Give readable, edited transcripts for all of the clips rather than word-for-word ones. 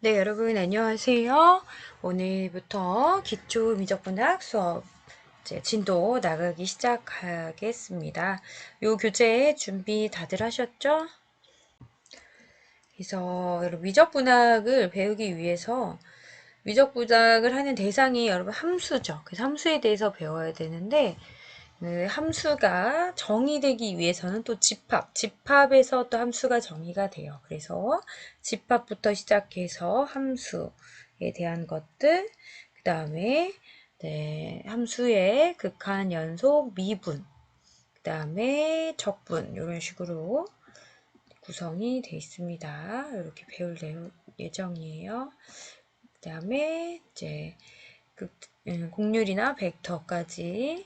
네, 여러분 안녕하세요. 오늘부터 기초 미적분학 수업 이제 진도 나가기 시작하겠습니다. 요 교재 준비 다들 하셨죠? 그래서 여러분 미적분학을 배우기 위해서 미적분학을 하는 대상이 여러분 함수죠. 그래서 함수에 대해서 배워야 되는데 그 함수가 정의되기 위해서는 또 집합에서 또 함수가 정의가 돼요. 그래서 집합부터 시작해서 함수에 대한 것들, 그 다음에 함수의 극한, 연속, 미분, 그 다음에 적분 이런 식으로 구성이 되어 있습니다. 이렇게 배울 예정이에요. 그 다음에 이제 곡률이나 벡터까지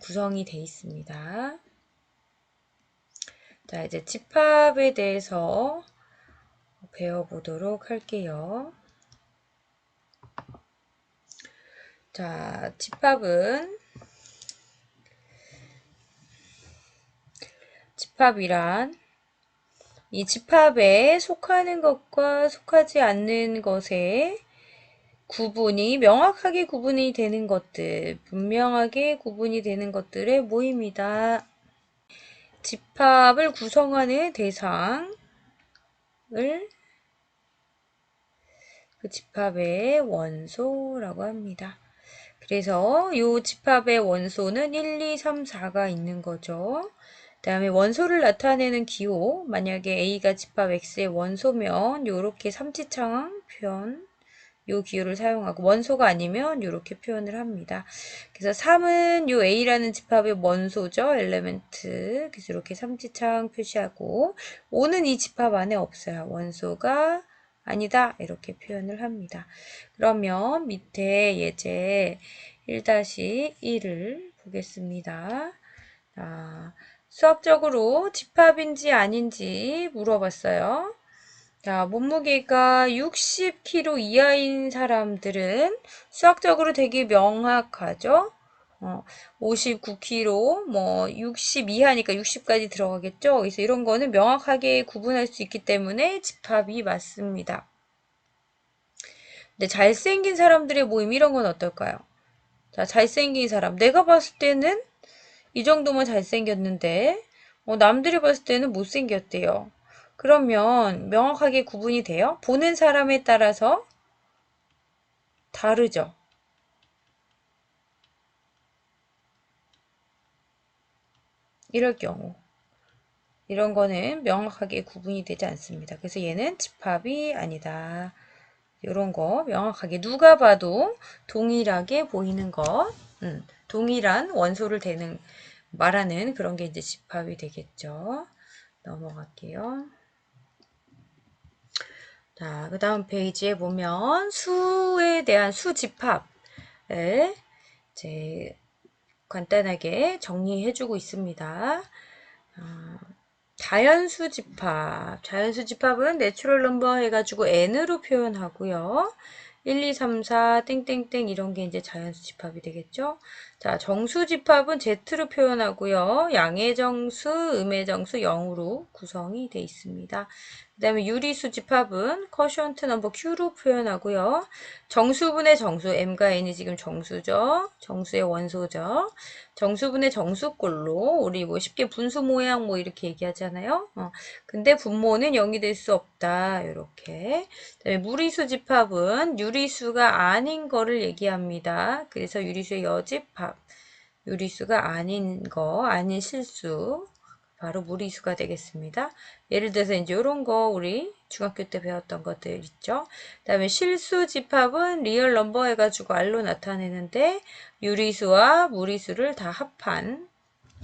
구성이 되어 있습니다. 자, 이제 집합에 대해서 배워보도록 할게요. 자, 집합이란 이 집합에 속하는 것과 속하지 않는 것의 명확하게 구분이 되는 것들, 분명하게 구분이 되는 것들의 모임이다. 집합을 구성하는 대상을 그 집합의 원소라고 합니다. 그래서 이 집합의 원소는 1, 2, 3, 4가 있는 거죠. 그 다음에 원소를 나타내는 기호, 만약에 A가 집합 X의 원소면 이렇게 삼지창 표현, 요 기호를 사용하고 원소가 아니면 이렇게 표현을 합니다. 그래서 3은 요 A라는 집합의 원소죠. 엘레멘트. 그래서 이렇게 삼지창 표시하고 5는 이 집합 안에 없어요. 원소가 아니다. 이렇게 표현을 합니다. 그러면 밑에 예제 1-1을 보겠습니다. 수학적으로 집합인지 아닌지 물어봤어요. 자, 몸무게가 60kg 이하인 사람들은 수학적으로 되게 명확하죠? 59kg, 60 이하니까 60까지 들어가겠죠? 그래서 이런 거는 명확하게 구분할 수 있기 때문에 집합이 맞습니다. 근데 잘생긴 사람들의 모임 이런 건 어떨까요? 자, 잘생긴 사람. 내가 봤을 때는 이 정도면 잘생겼는데, 남들이 봤을 때는 못생겼대요. 그러면 명확하게 구분이 돼요? 보는 사람에 따라서 다르죠. 이럴 경우. 이런 거는 명확하게 구분이 되지 않습니다. 그래서 얘는 집합이 아니다. 이런 거 명확하게 누가 봐도 동일하게 보이는 것, 동일한 원소를 말하는 그런 게 이제 집합이 되겠죠. 넘어갈게요. 자, 그 다음 페이지에 보면 수에 대한 수집합을 이제 간단하게 정리해주고 있습니다. 자연수 집합은 내추럴 넘버 해가지고 n으로 표현하고요. 1, 2, 3, 4, 땡땡땡 이런 게 이제 자연수 집합이 되겠죠. 자, 정수 집합은 Z로 표현하고요. 양의 정수, 음의 정수 0으로 구성이 되어 있습니다. 그 다음에 유리수 집합은 커션트 넘버 Q로 표현하고요. 정수분의 정수, M과 N이 지금 정수죠. 정수의 원소죠. 정수분의 정수꼴로 우리 뭐 쉽게 분수 모양 뭐 이렇게 얘기하잖아요. 근데 분모는 0이 될 수 없다. 이렇게. 그다음에 무리수 집합은 유리수가 아닌 거를 얘기합니다. 그래서 유리수의 여집합. 유리수가 아닌 거, 아닌 실수. 바로 무리수가 되겠습니다. 예를 들어서 이제 이런 거 우리 중학교 때 배웠던 것들 있죠. 그 다음에 실수 집합은 리얼 넘버 해가지고 R로 나타내는데 유리수와 무리수를 다 합한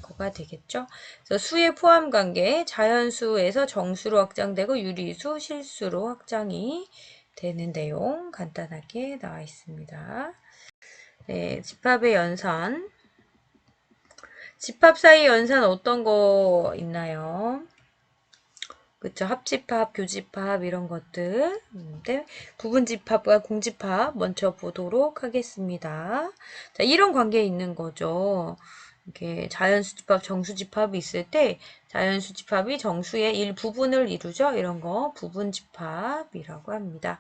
거가 되겠죠. 그래서 수의 포함 관계, 자연수에서 정수로 확장되고 유리수, 실수로 확장이 되는 내용 간단하게 나와 있습니다. 네, 집합의 연산. 집합 사이 연산 어떤 거 있나요? 그쵸. 합집합, 교집합 이런 것들. 부분집합과 공집합 먼저 보도록 하겠습니다. 자, 이런 관계에 있는 거죠. 이렇게 자연수집합, 정수집합이 있을 때 자연수집합이 정수의 일부분을 이루죠. 이런 거 부분집합이라고 합니다.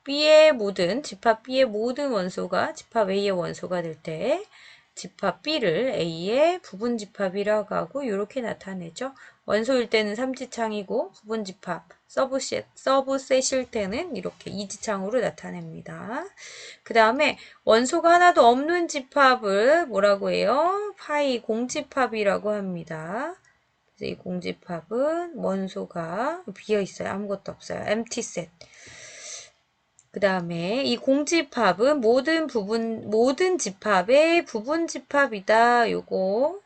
B의 모든 집합 B의 모든 원소가 집합 A의 원소가 될 때 집합 B를 A의 부분집합이라고 하고 이렇게 나타내죠. 원소일 때는 삼지창이고 부분집합 서브셋일 때는 이렇게 이지창으로 나타냅니다. 그 다음에 원소가 하나도 없는 집합을 뭐라고 해요? 파이 공집합이라고 합니다. 그래서 이 공집합은 원소가 비어 있어요. 아무것도 없어요. empty set. 그 다음에 이 공집합은 모든 집합의 부분 집합이다. 요거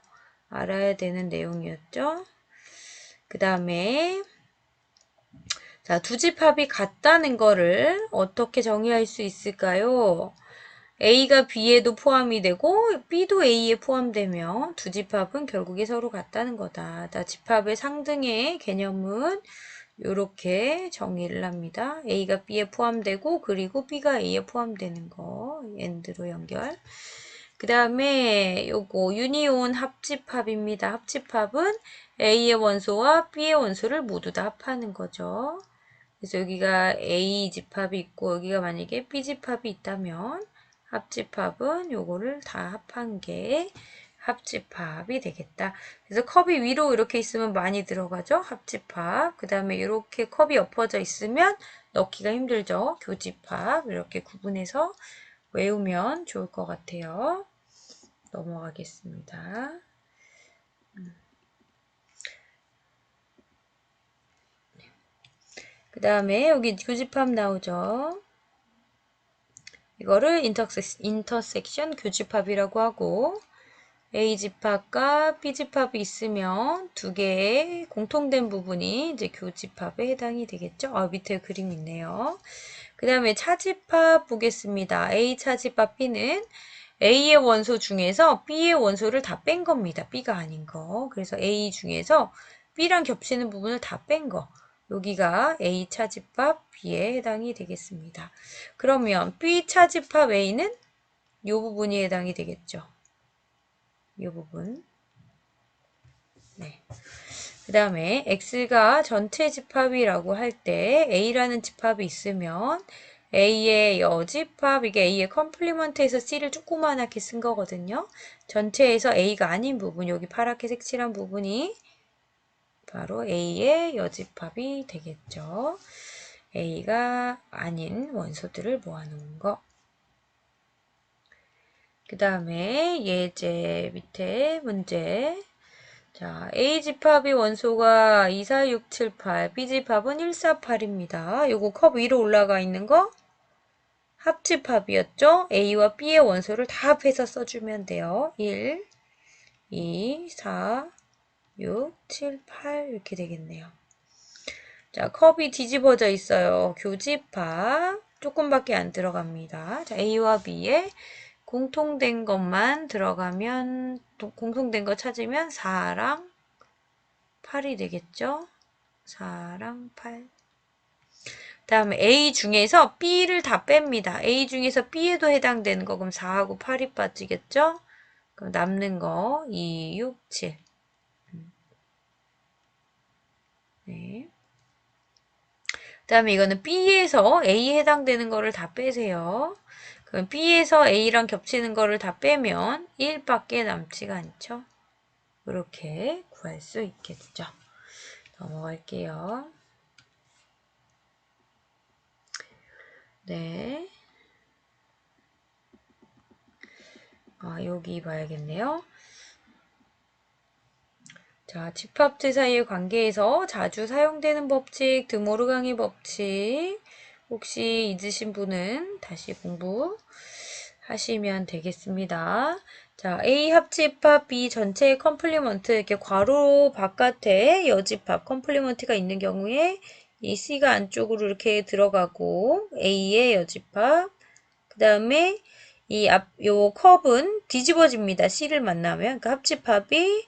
알아야 되는 내용이었죠. 그 다음에 자, 두 집합이 같다는 거를 어떻게 정의할 수 있을까요? A가 B에도 포함이 되고 B도 A에 포함되면 두 집합은 결국에 서로 같다는 거다. 자, 집합의 상등의 개념은 이렇게 정의를 합니다. A가 B에 포함되고 그리고 B가 A에 포함되는 거 AND로 연결. 그 다음에 요거 유니온 합집합입니다. 합집합은 A의 원소와 B의 원소를 모두 다 합하는 거죠. 그래서 여기가 A 집합이 있고 여기가 만약에 B 집합이 있다면 합집합은 요거를 다 합한 게 합집합이 되겠다. 그래서 컵이 위로 이렇게 있으면 많이 들어가죠. 합집합. 그 다음에 이렇게 컵이 엎어져 있으면 넣기가 힘들죠. 교집합. 이렇게 구분해서 외우면 좋을 것 같아요. 넘어가겠습니다. 그 다음에 여기 교집합 나오죠. 이거를 인터섹션 교집합이라고 하고 A집합과 B집합이 있으면 두 개의 공통된 부분이 이제 교집합에 해당이 되겠죠. 밑에 그림 있네요. 그 다음에 차집합 보겠습니다. A 차집합 B는 A의 원소 중에서 B의 원소를 다 뺀 겁니다. B가 아닌 거. 그래서 A 중에서 B랑 겹치는 부분을 다 뺀 거. 여기가 A 차집합 B에 해당이 되겠습니다. 그러면 B 차집합 A는 이 부분이 해당이 되겠죠. 이 부분. 네. 그 다음에 X가 전체 집합이라고 할 때 A라는 집합이 있으면 A의 여집합, 이게 A의 컴플리먼트에서 C를 조그만하게 쓴 거거든요. 전체에서 A가 아닌 부분, 여기 파랗게 색칠한 부분이 바로 A의 여집합이 되겠죠. A가 아닌 원소들을 모아놓은 거. 그 다음에 예제 밑에 문제. 자, A집합의 원소가 2, 4, 6, 7, 8, B집합은 1, 4, 8입니다. 요거 컵 위로 올라가 있는 거 합집합이었죠? A와 B의 원소를 다 합해서 써주면 돼요. 1, 2, 4, 6, 7, 8 이렇게 되겠네요. 자, 컵이 뒤집어져 있어요. 교집합 조금밖에 안 들어갑니다. 자, A와 B의 공통된 것만 들어가면 공통된 거 찾으면 4랑 8이 되겠죠? 4랑 8. 다음에 A 중에서 B를 다 뺍니다. A 중에서 B에도 해당되는 거 그럼 4하고 8이 빠지겠죠? 그럼 남는 거 2, 6, 7. 네. 다음에 이거는 B에서 A에 해당되는 거를 다 빼세요. 그럼 B에서 A랑 겹치는 거를 다 빼면 1밖에 남지가 않죠. 이렇게 구할 수 있겠죠. 넘어갈게요. 네. 여기 봐야겠네요. 자, 집합체 사이의 관계에서 자주 사용되는 법칙, 드모르강의 법칙. 혹시 잊으신 분은 다시 공부하시면 되겠습니다. 자, A 합집합, B 전체의 컴플리먼트, 이렇게 괄호 바깥에 여집합, 컴플리먼트가 있는 경우에 이 C가 안쪽으로 이렇게 들어가고 A의 여집합, 그 다음에 요 컵은 뒤집어집니다. C를 만나면. 그 합집합이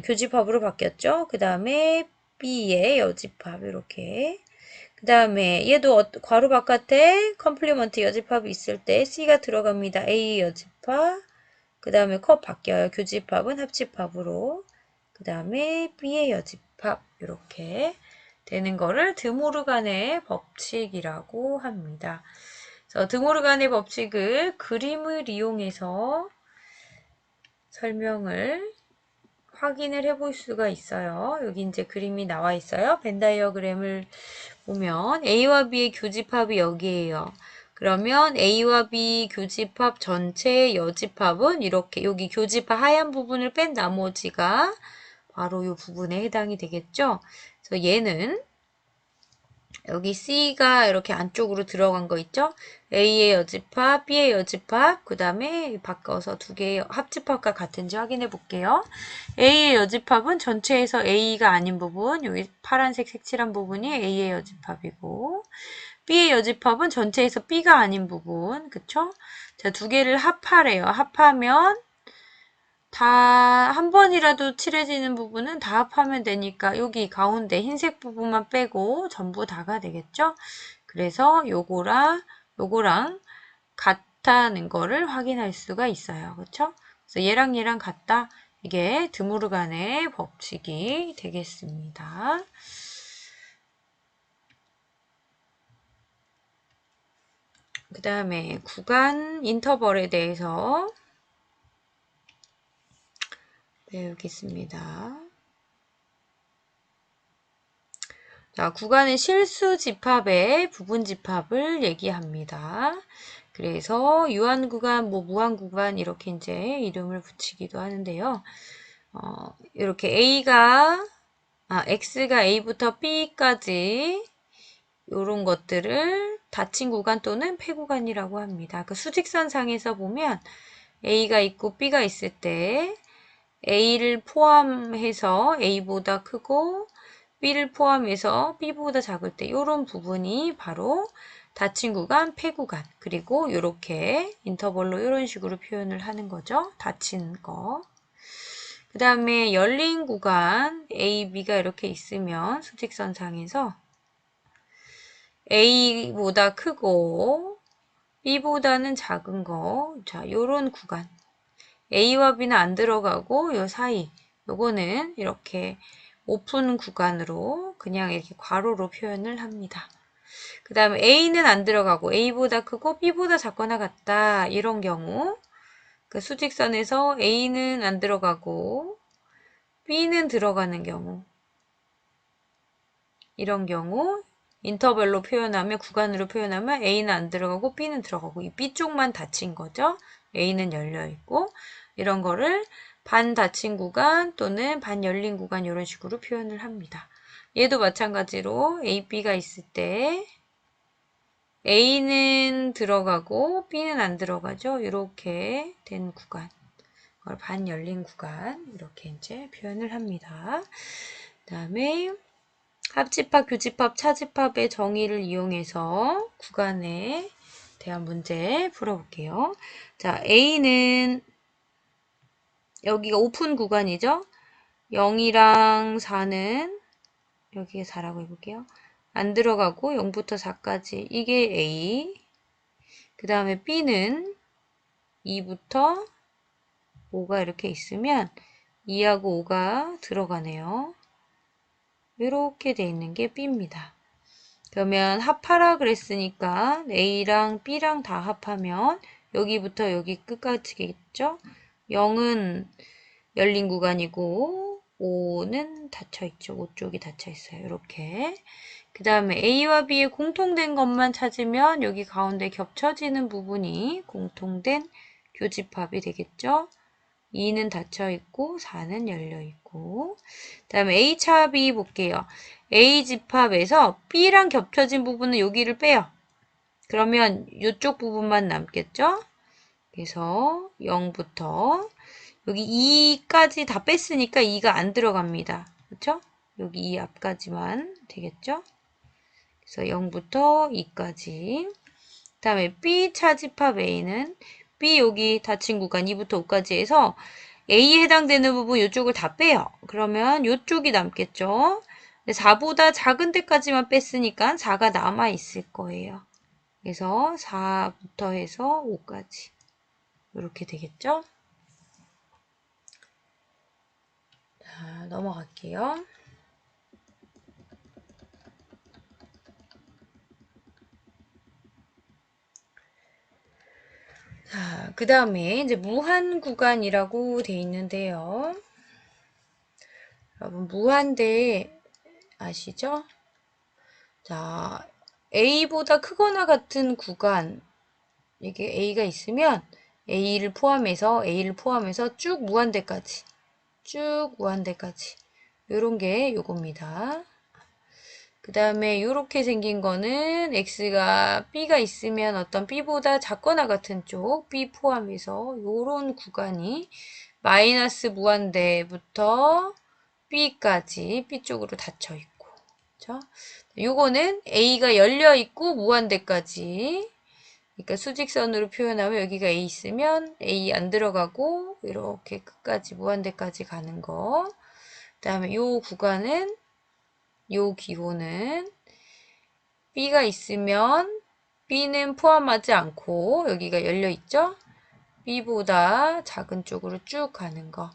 교집합으로 바뀌었죠. 그 다음에 B의 여집합 이렇게. 그 다음에 얘도 괄호 바깥에 컴플리먼트 여집합이 있을 때 C가 들어갑니다. A 여집합. 그 다음에 컵 바뀌어요. 교집합은 합집합으로. 그 다음에 B의 여집합 이렇게 되는 거를 드모르간의 법칙이라고 합니다. 그래서 드모르간의 법칙을 그림을 이용해서 설명을 확인을 해볼 수가 있어요. 여기 이제 그림이 나와 있어요. 벤 다이어그램을 보면 A와 B의 교집합이 여기에요. 그러면 A와 B 교집합 전체의 여집합은 이렇게 여기 교집합 하얀 부분을 뺀 나머지가 바로 이 부분에 해당이 되겠죠. 그래서 얘는 여기 C가 이렇게 안쪽으로 들어간 거 있죠? A의 여집합, B의 여집합, 그 다음에 바꿔서 두 개의 합집합과 같은지 확인해 볼게요. A의 여집합은 전체에서 A가 아닌 부분, 여기 파란색 색칠한 부분이 A의 여집합이고, B의 여집합은 전체에서 B가 아닌 부분, 그쵸? 자, 두 개를 합하래요. 합하면 다 한 번이라도 칠해지는 부분은 다 합하면 되니까 여기 가운데 흰색 부분만 빼고 전부 다가 되겠죠? 그래서 요거랑 같다는 거를 확인할 수가 있어요. 그쵸? 그래서 얘랑 같다. 이게 드모르간의 법칙이 되겠습니다. 그 다음에 구간 인터벌에 대해서 배우겠습니다. 자, 구간은 실수 집합의 부분 집합을 얘기합니다. 그래서 유한 구간, 무한 구간 이렇게 이제 이름을 붙이기도 하는데요. 이렇게 X가 A부터 B까지 이런 것들을 닫힌 구간 또는 폐구간이라고 합니다. 그 수직선상에서 보면 A가 있고 B가 있을 때 A를 포함해서 A보다 크고 B를 포함해서 B보다 작을 때 이런 부분이 바로 닫힌 구간, 폐구간 그리고 이렇게 인터벌로 이런 식으로 표현을 하는 거죠. 닫힌 거. 그 다음에 열린 구간 A, B가 이렇게 있으면 수직선상에서 A보다 크고 B보다는 작은 거. 자, 요런 구간. A와 B는 안 들어가고 요 사이. 요거는 이렇게 오픈 구간으로 그냥 이렇게 괄호로 표현을 합니다. 그 다음에 A는 안 들어가고 A보다 크고 B보다 작거나 같다. 이런 경우. 그 수직선에서 A는 안 들어가고 B는 들어가는 경우. 이런 경우 인터벌로 표현하면 구간으로 표현하면 A는 안 들어가고 B는 들어가고 이 B쪽만 닫힌 거죠. A는 열려 있고 이런 거를 반 닫힌 구간 또는 반 열린 구간 이런 식으로 표현을 합니다. 얘도 마찬가지로 A, B가 있을 때 A는 들어가고 B는 안 들어가죠. 이렇게 된 구간. 그걸 반 열린 구간 이렇게 이제 표현을 합니다. 그다음에 합집합, 교집합, 차집합의 정의를 이용해서 구간에 대한 문제 풀어볼게요. 자, A는 여기가 오픈 구간이죠. 0이랑 4는 여기가 4라고 해볼게요. 안 들어가고 0부터 4까지 이게 A. 그 다음에 B는 2부터 5가 이렇게 있으면 2하고 5가 들어가네요. 이렇게 돼 있는 게 B입니다. 그러면 합하라 그랬으니까 A랑 B랑 다 합하면 여기부터 여기 끝까지겠죠? 0은 열린 구간이고 5는 닫혀있죠. 5 쪽이 닫혀있어요. 이렇게. 그 다음에 A와 B의 공통된 것만 찾으면 여기 가운데 겹쳐지는 부분이 공통된 교집합이 되겠죠? 2는 닫혀있고 4는 열려있고 그 다음에 A차 B 볼게요. A 집합에서 B랑 겹쳐진 부분은 여기를 빼요. 그러면 이쪽 부분만 남겠죠? 그래서 0부터 여기 2까지 다 뺐으니까 2가 안 들어갑니다. 그렇죠? 여기 2 앞까지만 되겠죠? 그래서 0부터 2까지 그 다음에 B 차집합 A는 B 여기 닫힌 구간 2부터 5까지 해서 A에 해당되는 부분 이쪽을 다 빼요. 그러면 이쪽이 남겠죠. 4보다 작은 데까지만 뺐으니까 4가 남아 있을 거예요. 그래서 4부터 해서 5까지 이렇게 되겠죠. 자, 넘어갈게요. 자, 그 다음에 이제 무한 구간이라고 돼 있는데요. 여러분, 무한대 아시죠? 자, A보다 크거나 같은 구간, 이게 A가 있으면 A를 포함해서 쭉 무한대까지, 요런 게 요겁니다. 그 다음에 요렇게 생긴 거는 X가 B가 있으면 어떤 B보다 작거나 같은 쪽, B 포함해서 요런 구간이 마이너스 무한대부터 B까지, B 쪽으로 닫혀 있고, 그죠? 요거는 A가 열려 있고 무한대까지, 그러니까 수직선으로 표현하면 여기가 A 있으면 A 안 들어가고 이렇게 끝까지 무한대까지 가는 거. 그 다음에 요 구간은, 요 기호는 B가 있으면 B는 포함하지 않고 여기가 열려 있죠? B보다 작은 쪽으로 쭉 가는 거.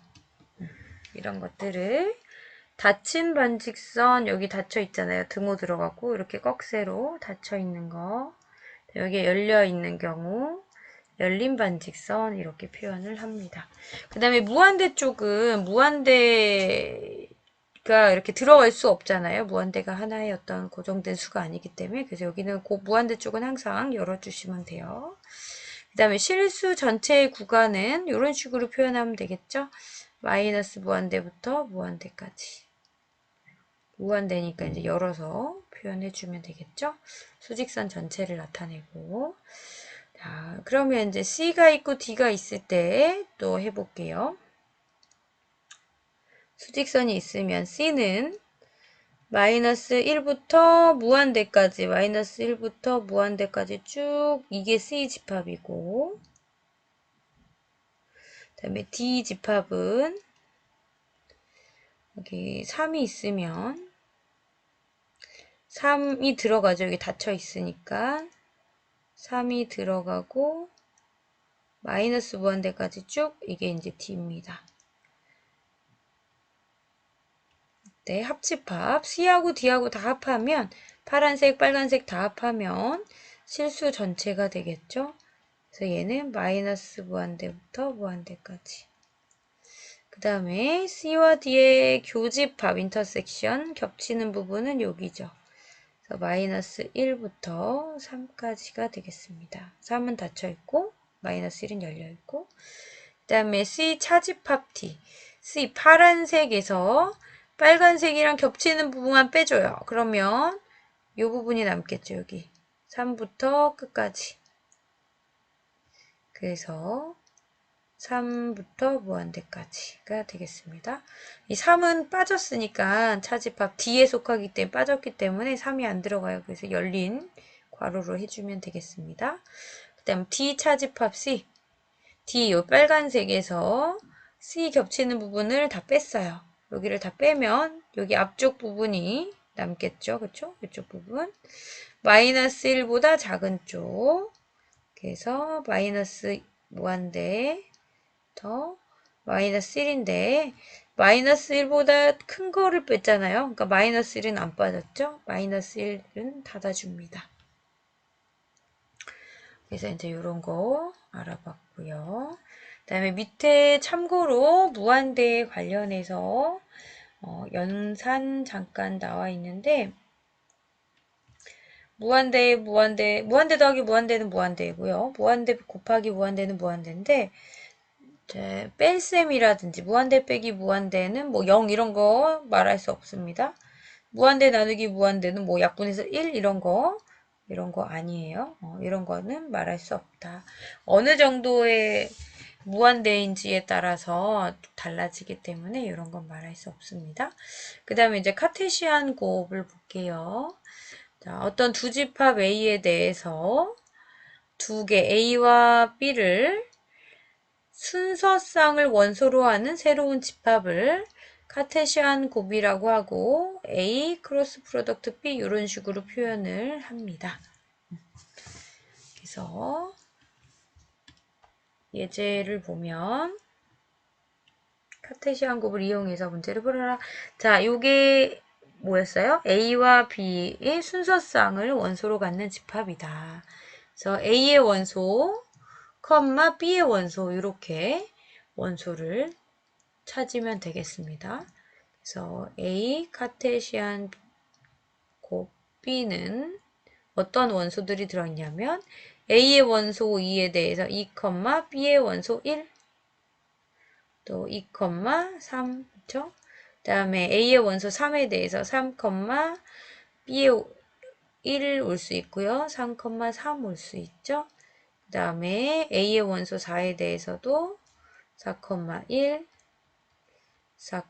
이런 것들을 닫힌 반직선 여기 닫혀 있잖아요. 등호 들어가고 이렇게 꺽쇠로 닫혀 있는 거. 여기에 열려 있는 경우 열린 반직선 이렇게 표현을 합니다. 그 다음에 무한대 쪽은 무한대가 이렇게 들어갈 수 없잖아요. 무한대가 하나의 어떤 고정된 수가 아니기 때문에. 그래서 여기는 그 무한대 쪽은 항상 열어주시면 돼요. 그 다음에 실수 전체의 구간은 이런 식으로 표현하면 되겠죠. 마이너스 무한대부터 무한대까지. 무한대니까 이제 열어서 표현해주면 되겠죠. 수직선 전체를 나타내고. 자, 그러면 이제 C가 있고 D가 있을 때 또 해볼게요. 수직선이 있으면 C는 마이너스 1부터 무한대까지 쭉 이게 C 집합이고, 그 다음에 D 집합은 여기 3이 있으면 3이 들어가죠. 여기 닫혀 있으니까 3이 들어가고 마이너스 무한대까지 쭉 이게 이제 D입니다. 네, 합집합. C하고 D하고 다 합하면 파란색, 빨간색 다 합하면 실수 전체가 되겠죠. 그래서 얘는 마이너스 무한대부터 무한대까지. 그 다음에 C와 D의 교집합, 인터섹션, 겹치는 부분은 여기죠. 그래서 마이너스 1부터 3까지가 되겠습니다. 3은 닫혀있고 마이너스 1은 열려있고 그 다음에 C 차집합 D. C 파란색에서 빨간색이랑 겹치는 부분만 빼줘요. 그러면 이 부분이 남겠죠. 여기 3부터 끝까지. 그래서 3부터 무한대까지가 되겠습니다. 이 3은 빠졌으니까 차집합 D에 속하기 때문에 빠졌기 때문에 3이 안 들어가요. 그래서 열린 괄호로 해주면 되겠습니다. 그 다음 D 차집합 C. D 요 빨간색에서 C 겹치는 부분을 다 뺐어요. 여기를 다 빼면 여기 앞쪽 부분이 남겠죠. 그쵸? 이쪽 부분. 마이너스 1보다 작은 쪽. 그래서 마이너스 무한대 더 마이너스 1인데 마이너스 1보다 큰 거를 뺐잖아요. 그러니까 마이너스 1은 안 빠졌죠. 마이너스 1은 닫아줍니다. 그래서 이제 이런 거 알아봤고요. 그 다음에 밑에 참고로 무한대 관련해서 연산 잠깐 나와 있는데 무한대 더하기 무한대는 무한대이고요. 무한대 곱하기 무한대는 무한대인데 뺄셈이라든지 무한대 빼기 무한대는 뭐 0 이런 거 말할 수 없습니다. 무한대 나누기 무한대는 뭐 약분해서 1 이런 거 아니에요. 이런 거는 말할 수 없다. 어느 정도의 무한대인지에 따라서 달라지기 때문에 이런 건 말할 수 없습니다. 그 다음에 이제 카테시안 곱을 볼게요. 자, 어떤 두 집합 A에 대해서 두 개 A와 B를 순서쌍을 원소로 하는 새로운 집합을 카테시안 곱이라고 하고 A 크로스 프로덕트 B 이런 식으로 표현을 합니다. 그래서 예제를 보면 카테시안 곱을 이용해서 문제를 풀어라. 자, 요게 뭐였어요? A와 B의 순서쌍을 원소로 갖는 집합이다. 그래서 A의 원소, B의 원소 이렇게 원소를 찾으면 되겠습니다. 그래서 A 카테시안 곱 B는 어떤 원소들이 들어있냐면 A의 원소 2에 대해서 2, B의 원소 1, 또 2, 3, 그쵸? 그 다음에 A의 원소 3에 대해서 3, B의 1 올 수 있고요. 3, 3 올 수 있죠. 그 다음에 A의 원소 4에 대해서도 4, 1, 4,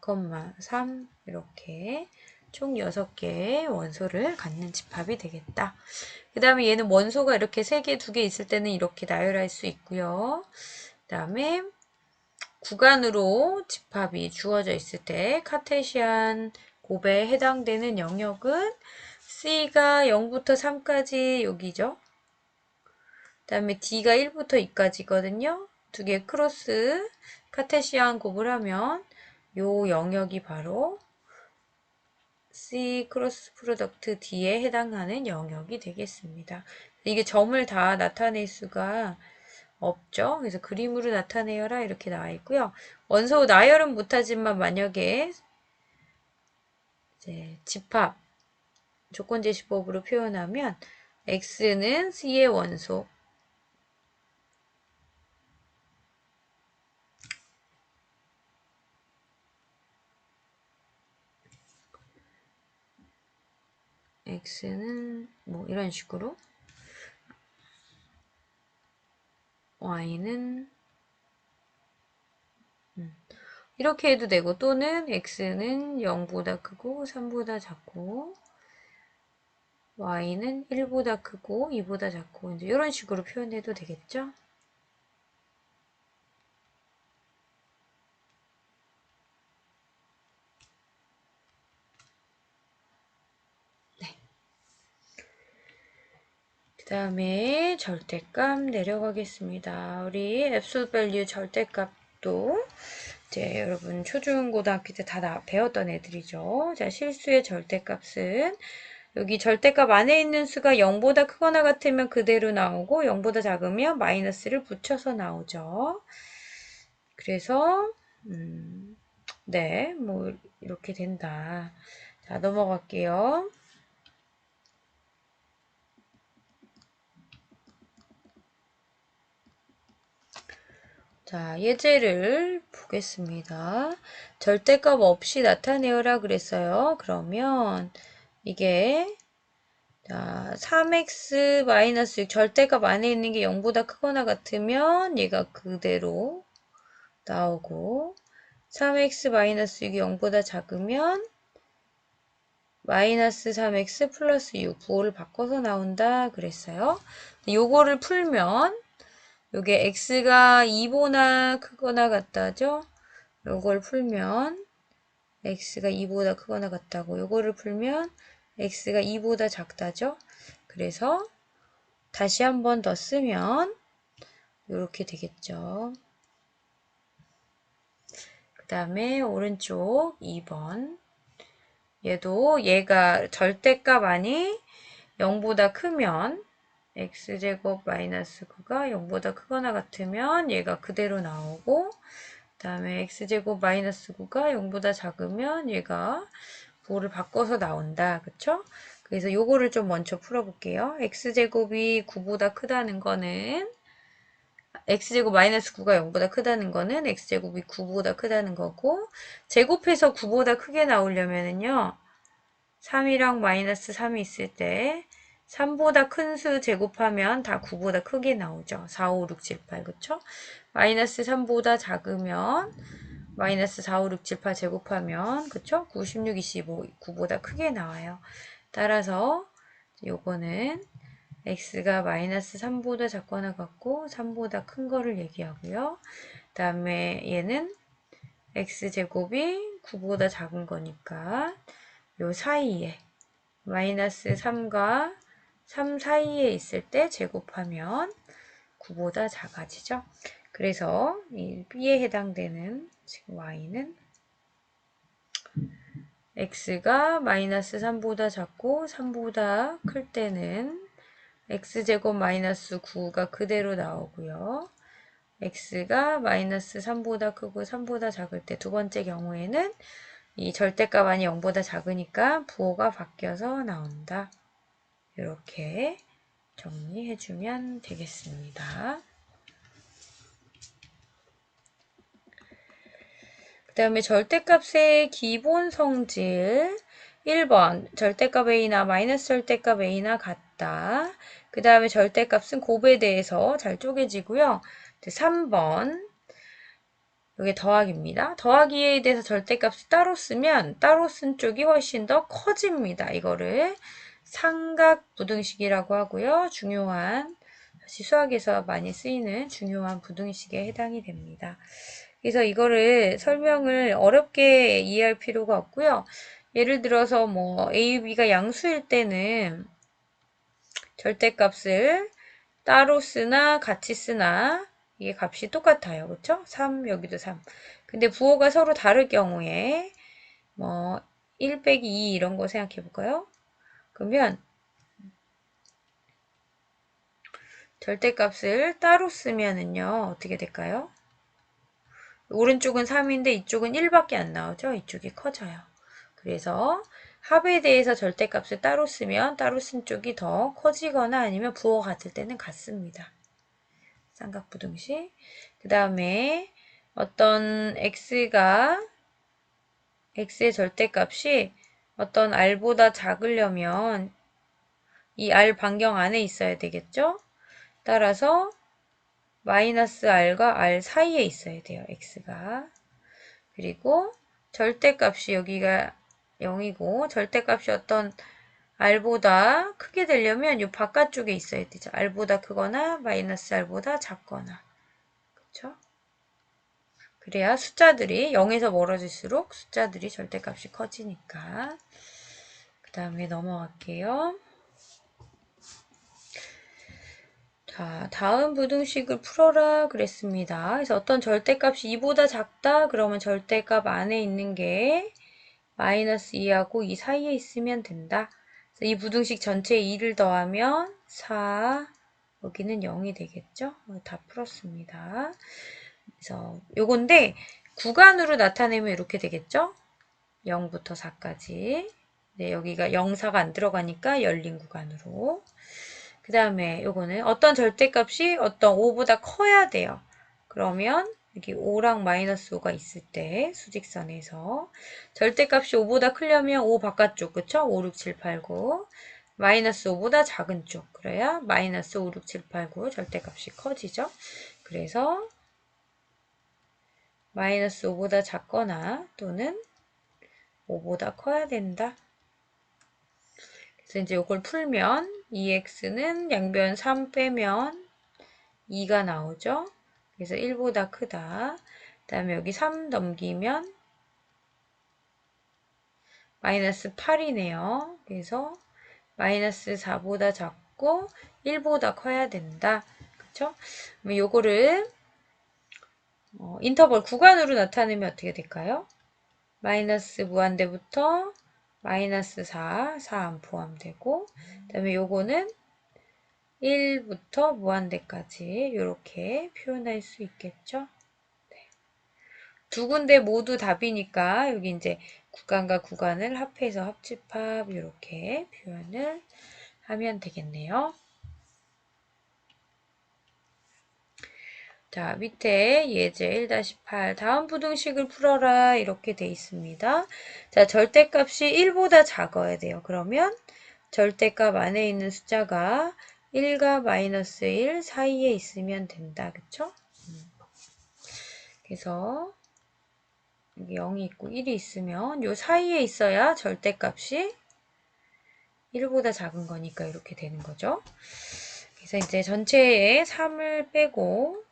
3 이렇게 총 6개의 원소를 갖는 집합이 되겠다. 그 다음에 얘는 원소가 이렇게 3개, 2개 있을 때는 이렇게 나열할 수 있고요. 그 다음에 구간으로 집합이 주어져 있을 때 카테시안 곱에 해당되는 영역은 C가 0부터 3까지 여기죠. 그 다음에 D가 1부터 2까지거든요. 두 개 크로스 카테시안 곱을 하면 요 영역이 바로 C 크로스 프로덕트 D에 해당하는 영역이 되겠습니다. 이게 점을 다 나타낼 수가 없죠. 그래서 그림으로 나타내어라 이렇게 나와 있고요. 원소 나열은 못하지만 만약에 이제 집합 조건제시법으로 표현하면 X는 C의 원소, X는 뭐 이런 식으로 Y는 이렇게 해도 되고 또는 X는 0보다 크고 3보다 작고 Y는 1보다 크고 2보다 작고 이제 이런 식으로 표현해도 되겠죠? 네. 그 다음에 절대값 내려가겠습니다. 우리 absolute value 절대값도 이제 여러분 초중고등학교 때 다 배웠던 애들이죠. 자, 실수의 절대값은 여기 절대값 안에 있는 수가 0보다 크거나 같으면 그대로 나오고 0보다 작으면 마이너스를 붙여서 나오죠. 그래서 네, 뭐 이렇게 된다. 자, 넘어갈게요. 자, 예제를 보겠습니다. 절대값 없이 나타내어라 그랬어요. 그러면 이게 자, 3x-6 절대값 안에 있는 게 0보다 크거나 같으면 얘가 그대로 나오고 3x-6이 0보다 작으면 마이너스 3x 플러스 6 부호를 바꿔서 나온다 그랬어요. 요거를 풀면 요게 x가 2보다 크거나 같다죠? 요걸 풀면 x가 2보다 크거나 같다고 요거를 풀면 x가 2보다 작다죠? 그래서 다시 한 번 더 쓰면 이렇게 되겠죠. 그 다음에 오른쪽 2번 얘가 절대값 아니 0보다 크면 x제곱 마이너스 9가 0보다 크거나 같으면 얘가 그대로 나오고 그 다음에 x제곱 마이너스 9가 0보다 작으면 얘가 부호를 바꿔서 나온다. 그쵸? 그래서 요거를 좀 먼저 풀어볼게요. x제곱이 9보다 크다는 거는 x제곱 마이너스 9가 0보다 크다는 거는 x제곱이 9보다 크다는 거고 제곱해서 9보다 크게 나오려면은요 3이랑 마이너스 3이 있을 때 3보다 큰 수 제곱하면 다 9보다 크게 나오죠. 4, 5, 6, 7, 8 그쵸? 마이너스 3보다 작으면 마이너스 4, 5, 6, 7, 8 제곱하면 그쵸? 9, 16, 25 9보다 크게 나와요. 따라서 요거는 x가 마이너스 3보다 작거나 같고 3보다 큰 거를 얘기하고요. 그 다음에 얘는 x제곱이 9보다 작은 거니까 요 사이에 마이너스 3과 3 사이에 있을 때 제곱하면 9보다 작아지죠. 그래서 이 B에 해당되는 지금 y는 x가 마이너스 3보다 작고 3보다 클 때는 x제곱 마이너스 9가 그대로 나오고요. x가 마이너스 3보다 크고 3보다 작을 때 두 번째 경우에는 이 절대값 안이 0보다 작으니까 부호가 바뀌어서 나온다. 이렇게 정리해주면 되겠습니다. 그 다음에 절대값의 기본 성질 1번 절대값 a나 마이너스 절대값 a나 같다. 그 다음에 절대값은 곱에 대해서 잘 쪼개지고요. 3번 여기 더하기입니다. 더하기에 대해서 절대값을 따로 쓰면 따로 쓴 쪽이 훨씬 더 커집니다. 이거를 삼각부등식이라고 하고요. 중요한 사실 수학에서 많이 쓰이는 중요한 부등식에 해당이 됩니다. 그래서 이거를 설명을 어렵게 이해할 필요가 없고요. 예를 들어서 뭐 a, b가 양수일 때는 절대값을 따로 쓰나 같이 쓰나 이게 값이 똑같아요. 그렇죠? 3 여기도 3. 근데 부호가 서로 다를 경우에 뭐 1 빼기 2 이런 거 생각해 볼까요? 그러면 절대값을 따로 쓰면은요. 어떻게 될까요? 오른쪽은 3인데 이쪽은 1밖에 안 나오죠? 이쪽이 커져요. 그래서 합에 대해서 절대값을 따로 쓰면 따로 쓴 쪽이 더 커지거나 아니면 부호가 같을 때는 같습니다. 삼각부등식. 그 다음에 어떤 x의 절대값이 어떤 r보다 작으려면 이 r 반경 안에 있어야 되겠죠? 따라서 마이너스 r과 r 사이에 있어야 돼요. x가. 그리고 절대값이 여기가 0이고 절대값이 어떤 r보다 크게 되려면 이 바깥쪽에 있어야 되죠. r보다 크거나 마이너스 r보다 작거나. 그렇죠? 그래야 숫자들이 0에서 멀어질수록 숫자들이 절대값이 커지니까. 그 다음에 넘어갈게요. 자, 다음 부등식을 풀어라 그랬습니다. 그래서 어떤 절대값이 2보다 작다 그러면 절대값 안에 있는 게 마이너스 2하고 2 사이에 있으면 된다. 그래서 이 부등식 전체에 2를 더하면 4, 여기는 0이 되겠죠? 다 풀었습니다. 그래서 요건데 구간으로 나타내면 이렇게 되겠죠? 0부터 4까지. 네, 여기가 0, 4가 안 들어가니까 열린 구간으로. 그 다음에 요거는 어떤 절대값이 어떤 5보다 커야 돼요. 그러면 여기 5랑 마이너스 5가 있을 때 수직선에서 절대값이 5보다 크려면 5 바깥쪽 그쵸? 5, 6, 7, 8, 9 마이너스 5보다 작은 쪽 그래야 마이너스 5, 6, 7, 8, 9 절대값이 커지죠. 그래서 마이너스 5보다 작거나 또는 5보다 커야 된다. 그래서 이제 이걸 풀면 2x는 양변 3 빼면 2가 나오죠. 그래서 1보다 크다. 그 다음에 여기 3 넘기면 마이너스 8이네요. 그래서 마이너스 4보다 작고 1보다 커야 된다. 그쵸? 그럼 요거를 인터벌 구간으로 나타내면 어떻게 될까요? 마이너스 무한대부터 마이너스 4, 4 안 포함되고 그 다음에 요거는 1부터 무한대까지 이렇게 표현할 수 있겠죠. 네. 두 군데 모두 답이니까 여기 이제 구간과 구간을 합해서 합집합 이렇게 표현을 하면 되겠네요. 자, 밑에 예제 1-8 다음 부등식을 풀어라 이렇게 돼 있습니다. 자, 절대값이 1보다 작아야 돼요. 그러면 절대값 안에 있는 숫자가 1과 마이너스 1 사이에 있으면 된다. 그쵸? 그래서 여기 0이 있고 1이 있으면 요 사이에 있어야 절대값이 1보다 작은 거니까 이렇게 되는 거죠. 그래서 이제 전체에 3을 빼고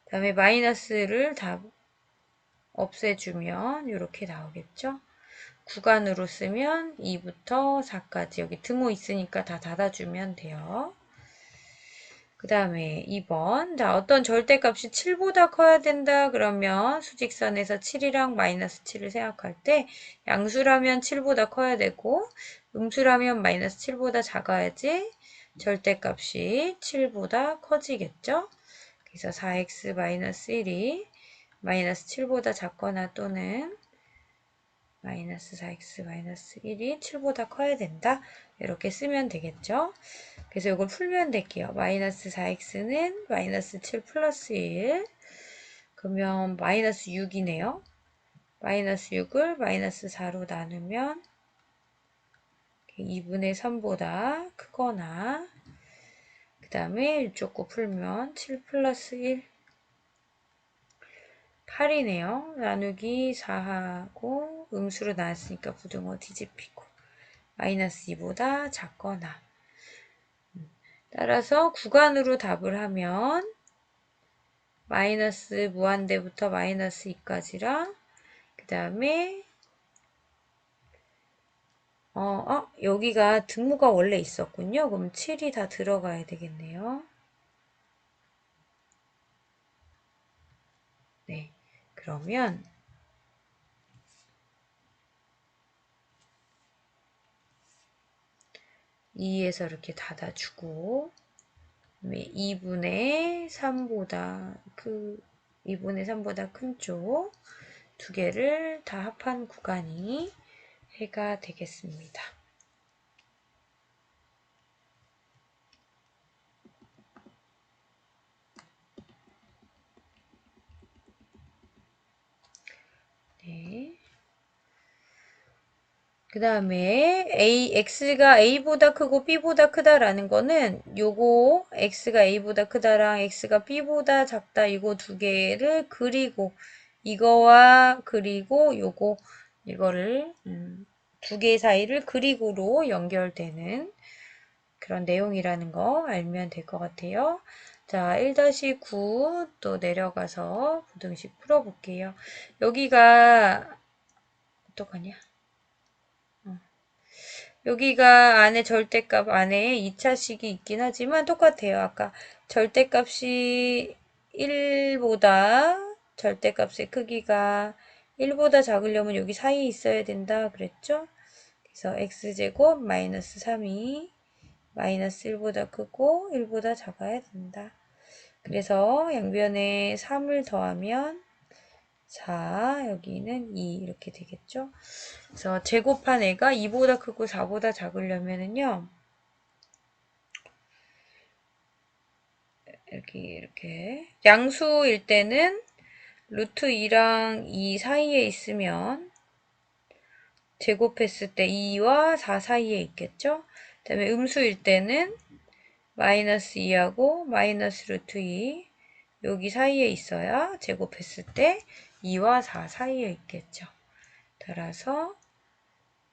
그다음에 마이너스를 다 없애주면 이렇게 나오겠죠. 구간으로 쓰면 2부터 4까지 여기 등호 있으니까 다 닫아주면 돼요. 그 다음에 2번. 자, 어떤 절대값이 7보다 커야 된다. 그러면 수직선에서 7이랑 마이너스 7을 생각할 때 양수라면 7보다 커야 되고 음수라면 마이너스 7보다 작아야지 절대값이 7보다 커지겠죠. 그래서 4x 마이너스 1이 마이너스 7보다 작거나 또는 마이너스 4x 마이너스 1이 7보다 커야 된다. 이렇게 쓰면 되겠죠. 그래서 이걸 풀면 될게요. 마이너스 4x는 마이너스 7 플러스 1. 그러면 마이너스 6이네요. 마이너스 6을 마이너스 4로 나누면 2분의 3보다 크거나 그 다음에 이쪽 거 풀면 7 플러스 1 8이네요. 나누기 4하고 음수로 나왔으니까 부등호 뒤집히고 마이너스 2보다 작거나 따라서 구간으로 답을 하면 마이너스 무한대부터 마이너스 2까지랑 그 다음에 여기가 등호가 원래 있었군요. 그럼 7이 다 들어가야 되겠네요. 네, 그러면 2에서 이렇게 닫아주고 2분의 3보다 2분의 3보다 큰 쪽 두 개를 다 합한 구간이 해가 되겠습니다. 네. 그 다음에 x가 a보다 크고 b보다 크다라는 거는 요거 x가 a보다 크다랑 x가 b보다 작다 이거 두 개를 그리고 이거와 그리고 이거를 두 개 사이를 그리고로 연결되는 그런 내용이라는 거 알면 될 것 같아요. 자, 1-9 또 내려가서 부등식 풀어볼게요. 여기가 어떡하냐? 여기가 안에 절대값 안에 2차식이 있긴 하지만 똑같아요. 아까 절대값이 1보다 절대값의 크기가 1보다 작으려면 여기 사이에 있어야 된다 그랬죠? 그래서 x제곱 마이너스 3이 마이너스 1보다 크고 1보다 작아야 된다. 그래서 양변에 3을 더하면 4, 여기는 2 이렇게 되겠죠? 그래서 제곱한 애가 2보다 크고 4보다 작으려면은요. 이렇게 양수일 때는 루트 2랑 2 사이에 있으면 제곱했을 때 2와 4 사이에 있겠죠? 그 다음에 음수일 때는 마이너스 2하고 마이너스 루트 2 여기 사이에 있어야 제곱했을 때 2와 4 사이에 있겠죠. 따라서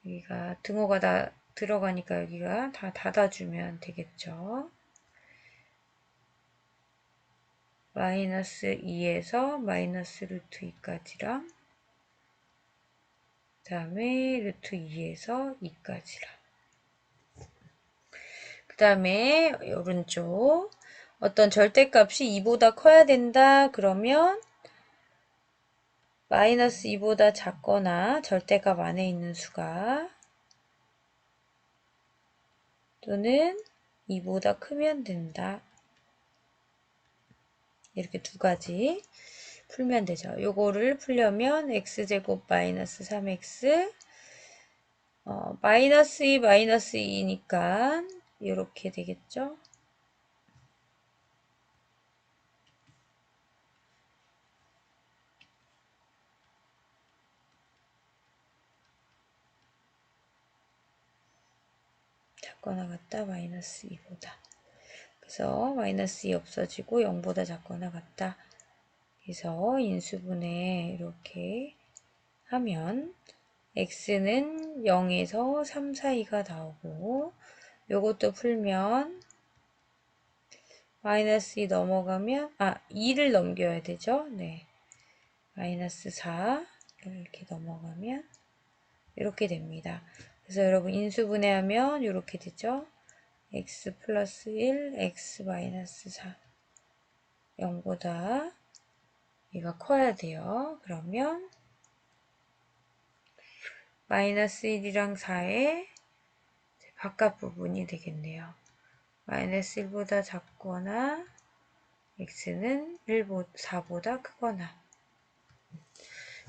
여기가 등호가 다 들어가니까 여기가 다 닫아주면 되겠죠. 마이너스 2에서 마이너스 루트 2까지랑 그 다음에 루트 2에서 2까지랑 그 다음에 오른쪽 어떤 절대값이 2보다 커야 된다 그러면 마이너스 2보다 작거나 절대값 안에 있는 수가 또는 2보다 크면 된다. 이렇게 두 가지 풀면 되죠. 요거를 풀려면 x제곱 마이너스 3x 마이너스 2 마이너스 2니까 이렇게 되겠죠. 작거나 같다 마이너스 2보다 그래서 마이너스 2 없어지고 0보다 작거나 같다. 그래서 인수분해 이렇게 하면 x는 0에서 3 사이가 나오고 요것도 풀면 마이너스 2 넘어가면 2를 넘겨야 되죠. 네. 마이너스 4 이렇게 넘어가면 이렇게 됩니다. 그래서 여러분 인수분해하면 이렇게 되죠. x 플러스 1, x 마이너스 4. 0보다 얘가 커야 돼요. 그러면 마이너스 1이랑 4의 바깥 부분이 되겠네요. 마이너스 1보다 작거나 x는 4보다 크거나.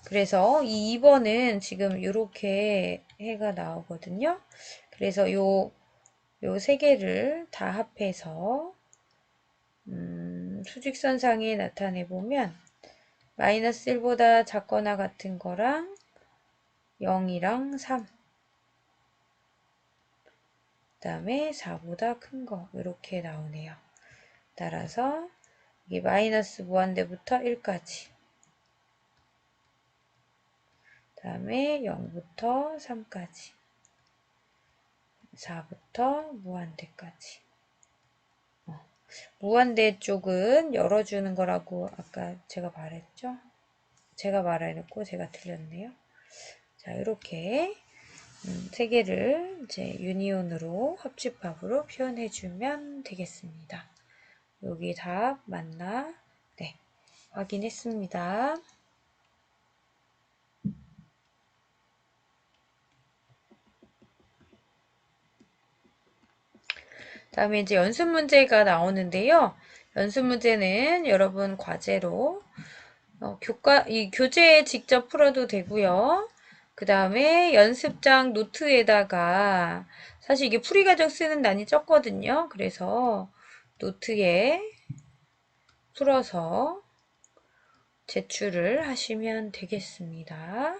그래서 이 2번은 지금 이렇게 해가 나오거든요. 그래서 요 세 개를 다 합해서 수직선상에 나타내 보면 마이너스 1보다 작거나 같은 거랑 0이랑 3, 그 다음에 4보다 큰 거 이렇게 나오네요. 따라서 이게 마이너스 무한대부터 1까지, 그 다음에 0부터 3까지, 4부터 무한대까지. 무한대 쪽은 열어주는 거라고 아까 제가 말했죠? 제가 말해놓고 제가 틀렸네요. 자, 이렇게 세 개를 이제 유니온으로 합집합으로 표현해주면 되겠습니다. 여기 답 맞나? 네, 확인했습니다. 다음에 이제 연습 문제가 나오는데요. 연습 문제는 여러분 과제로 이 교재에 직접 풀어도 되고요. 그 다음에 연습장 노트에다가 사실 이게 풀이 과정 쓰는 난이 적거든요. 그래서 노트에 풀어서 제출을 하시면 되겠습니다.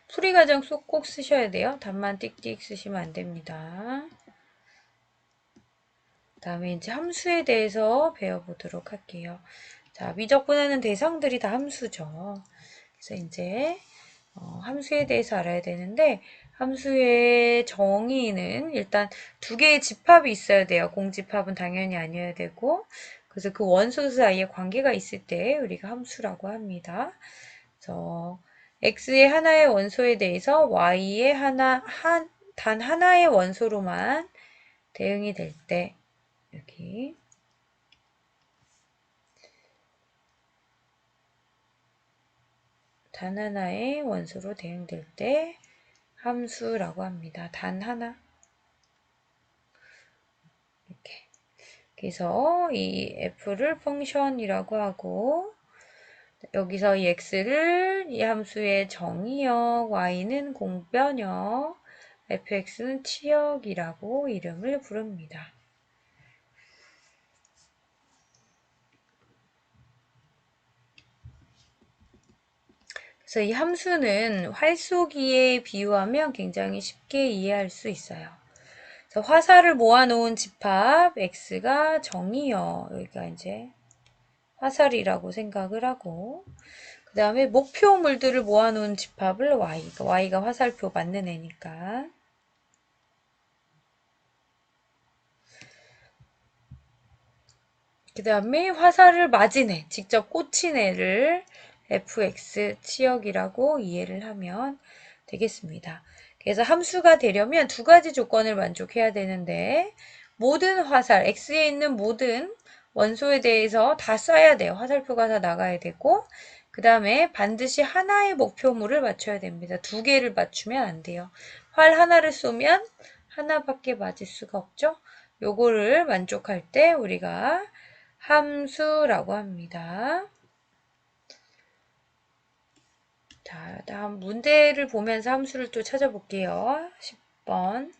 풀이 과정 꼭 쓰셔야 돼요. 답만 띡띡 쓰시면 안 됩니다. 다음에 이제 함수에 대해서 배워보도록 할게요. 자, 미적분하는 대상들이 다 함수죠. 그래서 이제 함수에 대해서 알아야 되는데 함수의 정의는 일단 두 개의 집합이 있어야 돼요. 공집합은 당연히 아니어야 되고, 그래서 그 원소 사이에 관계가 있을 때 우리가 함수라고 합니다. 그래서 x의 하나의 원소에 대해서 y의 단 하나의 원소로만 대응이 될 때, 여기 단 하나의 원소로 대응될 때 함수라고 합니다. 단 하나. 이렇게. 그래서 이 f를 펑션이라고 하고, 여기서 이 x를 이 함수의 정의역, y는 공변역, fx는 치역이라고 이름을 부릅니다. 그래서 이 함수는 활쏘기에 비유하면 굉장히 쉽게 이해할 수 있어요. 그래서 화살을 모아놓은 집합 x가 정의역, 여기가 이제 화살이라고 생각을 하고, 그 다음에 목표물들을 모아놓은 집합을 y가 화살표 맞는 애니까. 그 다음에 화살을 맞은 애, 직접 꽂힌 애를 fx 치역이라고 이해를 하면 되겠습니다. 그래서 함수가 되려면 두 가지 조건을 만족해야 되는데, 모든 화살, x에 있는 모든 원소에 대해서 다 쏴야 돼요. 화살표가 다 나가야 되고, 그 다음에 반드시 하나의 목표물을 맞춰야 됩니다. 두 개를 맞추면 안 돼요. 활 하나를 쏘면 하나밖에 맞을 수가 없죠. 요거를 만족할 때 우리가 함수라고 합니다. 자, 다음 문제를 보면서 함수를 또 찾아볼게요. 10번.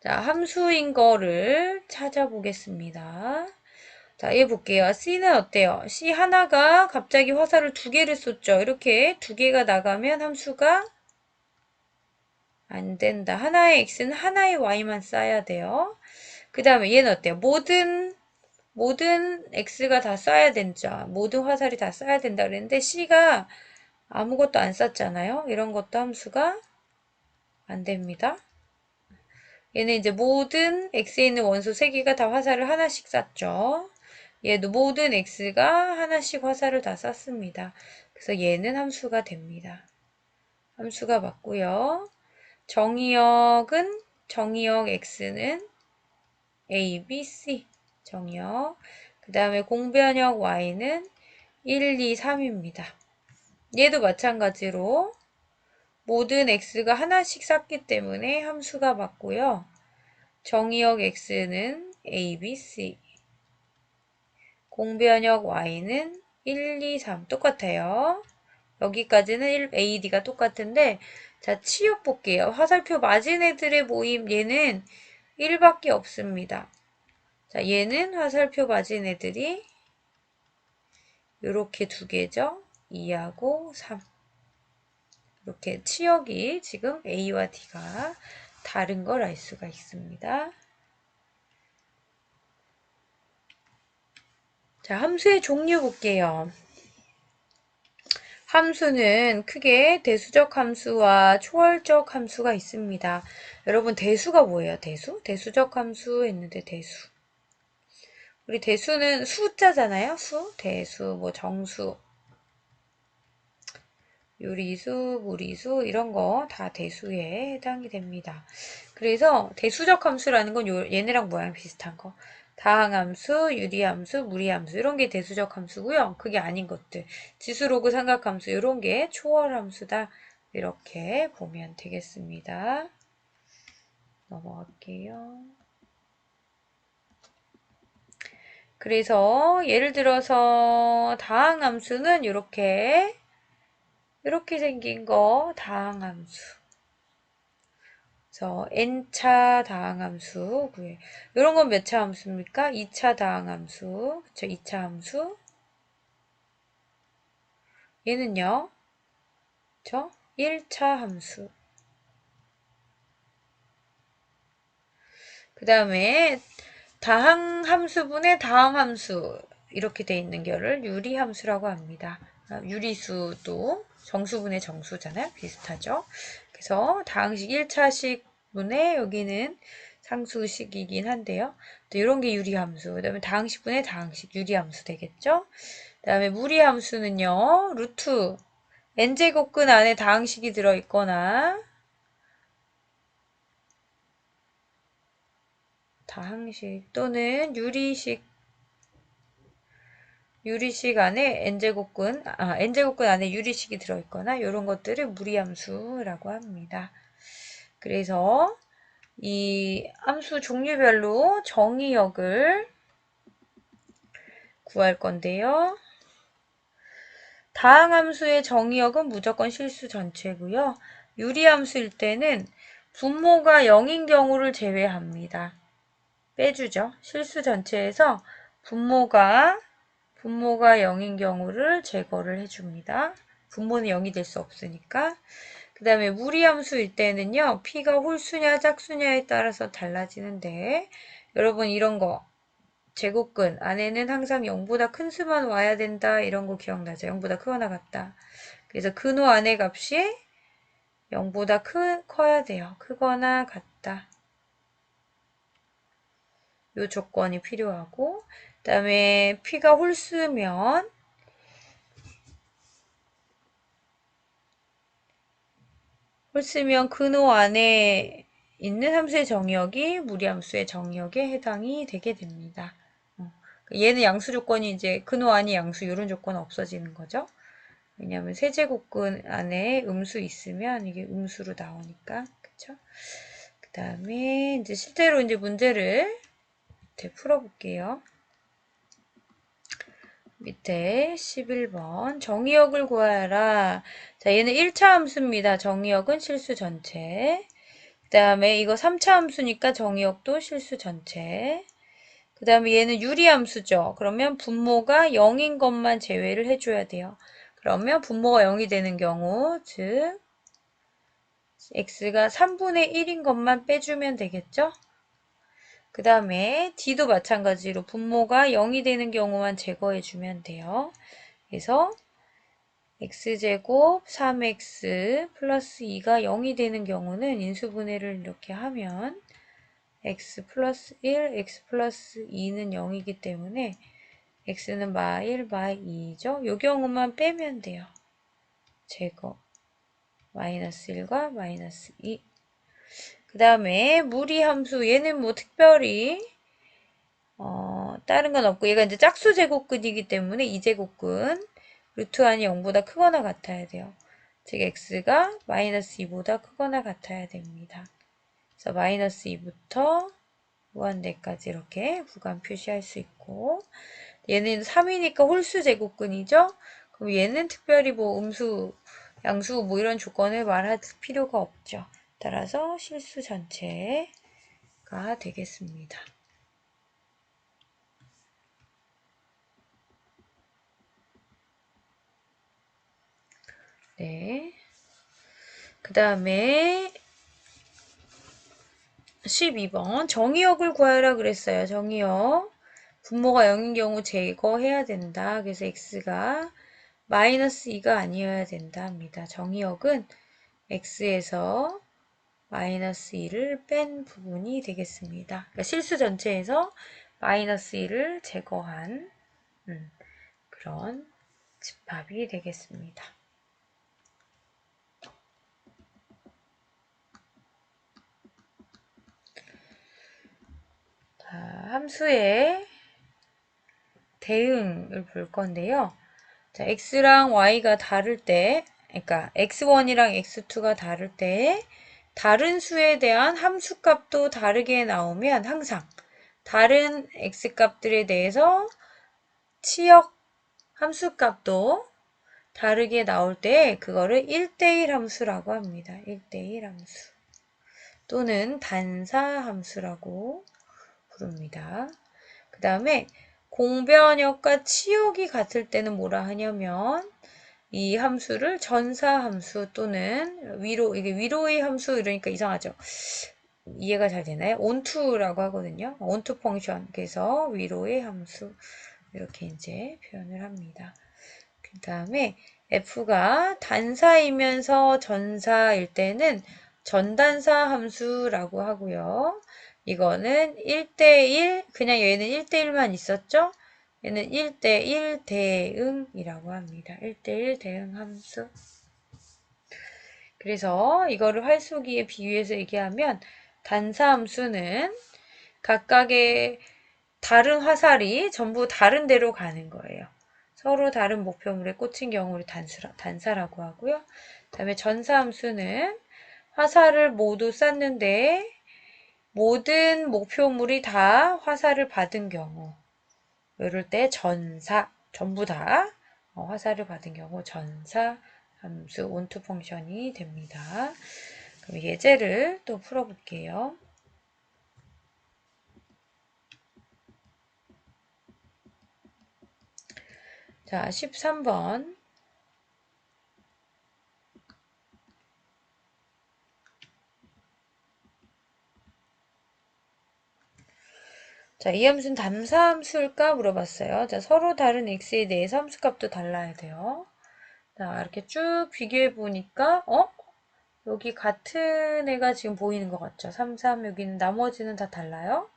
자, 함수인 거를 찾아보겠습니다. 자, 얘 볼게요. C는 어때요? C 하나가 갑자기 화살을 두 개를 쏟죠. 이렇게 두 개가 나가면 함수가 안 된다. 하나의 X는 하나의 Y만 쌓아야 돼요. 그 다음에 얘는 어때요? 모든 X가 다 쏴야 된다. 모든 화살이 다 쏴야 된다 그랬는데 C가 아무것도 안 쐈잖아요. 이런 것도 함수가 안 됩니다. 얘는 이제 모든 X에 있는 원소 3개가 다 화살을 하나씩 쐈죠. 얘도 모든 X가 하나씩 화살을 다 쐈습니다. 그래서 얘는 함수가 됩니다. 함수가 맞고요. 정의역은 정의역 x는 a, b, c 정의역. 그 다음에 공변역 y는 1, 2, 3입니다. 얘도 마찬가지로 모든 x가 하나씩 쌌기 때문에 함수가 맞고요. 정의역 x는 a, b, c. 공변역 y는 1, 2, 3 똑같아요. 여기까지는 a, d가 똑같은데 자 치역 볼게요. 화살표 맞은 애들의 모임 얘는 1밖에 없습니다. 자 얘는 화살표 맞은 애들이 이렇게 두 개죠. 2하고 3. 이렇게 치역이 지금 A와 D가 다른 걸 알 수가 있습니다. 자, 함수의 종류 볼게요. 함수는 크게 대수적 함수와 초월적 함수가 있습니다. 여러분 대수가 뭐예요? 대수? 대수적 함수 했는데 대수. 우리 대수는 숫자잖아요. 수, 대수, 뭐 정수, 유리수, 무리수 이런 거 다 대수에 해당이 됩니다. 그래서 대수적 함수라는 건 얘네랑 모양 비슷한 거. 다항함수, 유리함수, 무리함수 이런 게 대수적 함수고요. 그게 아닌 것들. 지수로그 삼각함수 이런 게 초월함수다. 이렇게 보면 되겠습니다. 넘어갈게요. 그래서 예를 들어서 다항함수는 이렇게 생긴 거 다항함수. 그래서 n차 다항함수 구해. 이런 건 몇 차 함수입니까? 2차 다항함수. 그쵸? 2차 함수. 얘는요. 그쵸? 1차 함수. 그 다음에 다항함수분의 다항함수 이렇게 돼 있는 결을 유리함수라고 합니다. 유리수도 정수분의 정수잖아요. 비슷하죠. 그래서 다항식 1차식 분의 여기는 상수식이긴 한데요. 또 이런 게 유리함수. 그 다음에 다항식분의 다항식 유리함수 되겠죠. 그 다음에 무리함수는요. 루트 n제곱근 안에 다항식이 들어있거나 다항식 또는 유리식 안에 n제곱근 안에 유리식이 들어있거나 이런 것들을 무리함수라고 합니다. 그래서 이 함수 종류별로 정의역을 구할 건데요. 다항함수의 정의역은 무조건 실수 전체고요. 유리함수일 때는 분모가 0인 경우를 제외합니다. 빼주죠. 실수 전체에서 분모가 0인 경우를 제거를 해줍니다. 분모는 0이 될 수 없으니까. 그 다음에 무리함수일 때는요. p가 홀수냐 짝수냐에 따라서 달라지는데 여러분 이런 거 제곱근 안에는 항상 0보다 큰 수만 와야 된다 이런 거 기억나죠? 0보다 크거나 같다. 그래서 근호 안의 값이 0보다 커야 돼요. 크거나 같다. 요 조건이 필요하고 그 다음에 p가 홀수면 근호 안에 있는 함수의 정의역이 무리함수의 정의역에 해당이 되게 됩니다. 얘는 양수 조건이 이제 근호 안이 양수 이런 조건은 없어지는 거죠. 왜냐하면 세제곱근 안에 음수 있으면 이게 음수로 나오니까 그쵸? 그 다음에 이제 실제로 이제 문제를 밑에 풀어볼게요. 밑에 11번 정의역을 구하라. 자, 얘는 1차 함수입니다. 정의역은 실수 전체. 그 다음에 이거 3차 함수니까 정의역도 실수 전체. 그 다음에 얘는 유리함수죠. 그러면 분모가 0인 것만 제외를 해줘야 돼요. 그러면 분모가 0이 되는 경우, 즉 x가 3분의 1인 것만 빼주면 되겠죠? 그 다음에 d도 마찬가지로 분모가 0이 되는 경우만 제거해주면 돼요. 그래서 x제곱 3x 플러스 2가 0이 되는 경우는 인수분해를 이렇게 하면 x 플러스 1, x 플러스 2는 0이기 때문에 x는 마 1, 마 2죠. 이 경우만 빼면 돼요. 제거. 마이너스 1과 마이너스 2. 그 다음에 무리함수 얘는 뭐 특별히 다른 건 없고 얘가 이제 짝수 제곱근이기 때문에 이 제곱근 루트 안이 0보다 크거나 같아야 돼요. 즉 x가 마이너스 2보다 크거나 같아야 됩니다. 그래서 마이너스 2부터 무한대까지 이렇게 구간 표시할 수 있고 얘는 3이니까 홀수 제곱근이죠. 그럼 얘는 특별히 뭐 음수, 양수 뭐 이런 조건을 말할 필요가 없죠. 따라서 실수 전체가 되겠습니다. 네. 그 다음에 12번 정의역을 구하라 그랬어요. 정의역. 분모가 0인 경우 제거해야 된다. 그래서 x가 마이너스 2가 아니어야 된다 합니다. 정의역은 x에서 마이너스 2를 뺀 부분이 되겠습니다. 그러니까 실수 전체에서 마이너스 2를 제거한 그런 집합이 되겠습니다. 자, 함수의 대응을 볼 건데요. 자, x랑 y가 다를 때, 그러니까 x1이랑 x2가 다를 때 다른 수에 대한 함수값도 다르게 나오면 항상 다른 x값들에 대해서 치역 함수값도 다르게 나올 때 그거를 1대1 함수라고 합니다. 1대1 함수 또는 단사 함수라고 부릅니다. 그 다음에 공변역과 치역이 같을 때는 뭐라 하냐면 이 함수를 전사함수 또는 이게 위로의 함수 이러니까 이상하죠. 이해가 잘 되나요? 온투라고 하거든요. 온투 펑션. 그래서 위로의 함수 이렇게 이제 표현을 합니다. 그 다음에 f가 단사이면서 전사일 때는 전단사 함수라고 하고요. 이거는 1대1, 그냥 얘는 1대1만 있었죠? 얘는 1대1 대응이라고 합니다. 1대1 대응 함수. 그래서 이거를 활쏘기에 비유해서 얘기하면 단사 함수는 각각의 다른 화살이 전부 다른 데로 가는 거예요. 서로 다른 목표물에 꽂힌 경우를 단사라고 하고요. 그 다음에 전사함수는 화살을 모두 쐈는데 모든 목표물이 다 화살을 받은 경우 이럴 때 전부 다 화살을 받은 경우 전사함수 온투 펑션이 됩니다. 그럼 예제를 또 풀어볼게요. 자, 13번. 자, 이 함수는 담사함수일까 물어봤어요. 자, 서로 다른 x에 대해서 함수값도 달라야 돼요. 자, 이렇게 쭉 비교해 보니까 여기 같은 애가 지금 보이는 것 같죠? 3, 3, 여기는 나머지는 다 달라요.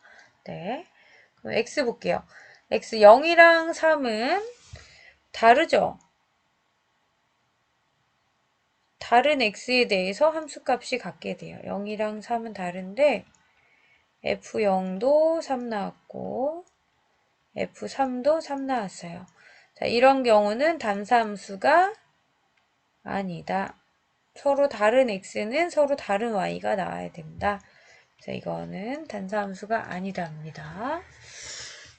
네. 그럼 x 볼게요. x 0이랑 3은 다르죠? 다른 x에 대해서 함수값이 같게 돼요. 0이랑 3은 다른데 f0도 3 나왔고 f3도 3 나왔어요. 자, 이런 경우는 단사함수가 아니다. 서로 다른 x는 서로 다른 y가 나와야 된다. 자, 이거는 단사함수가 아니답니다.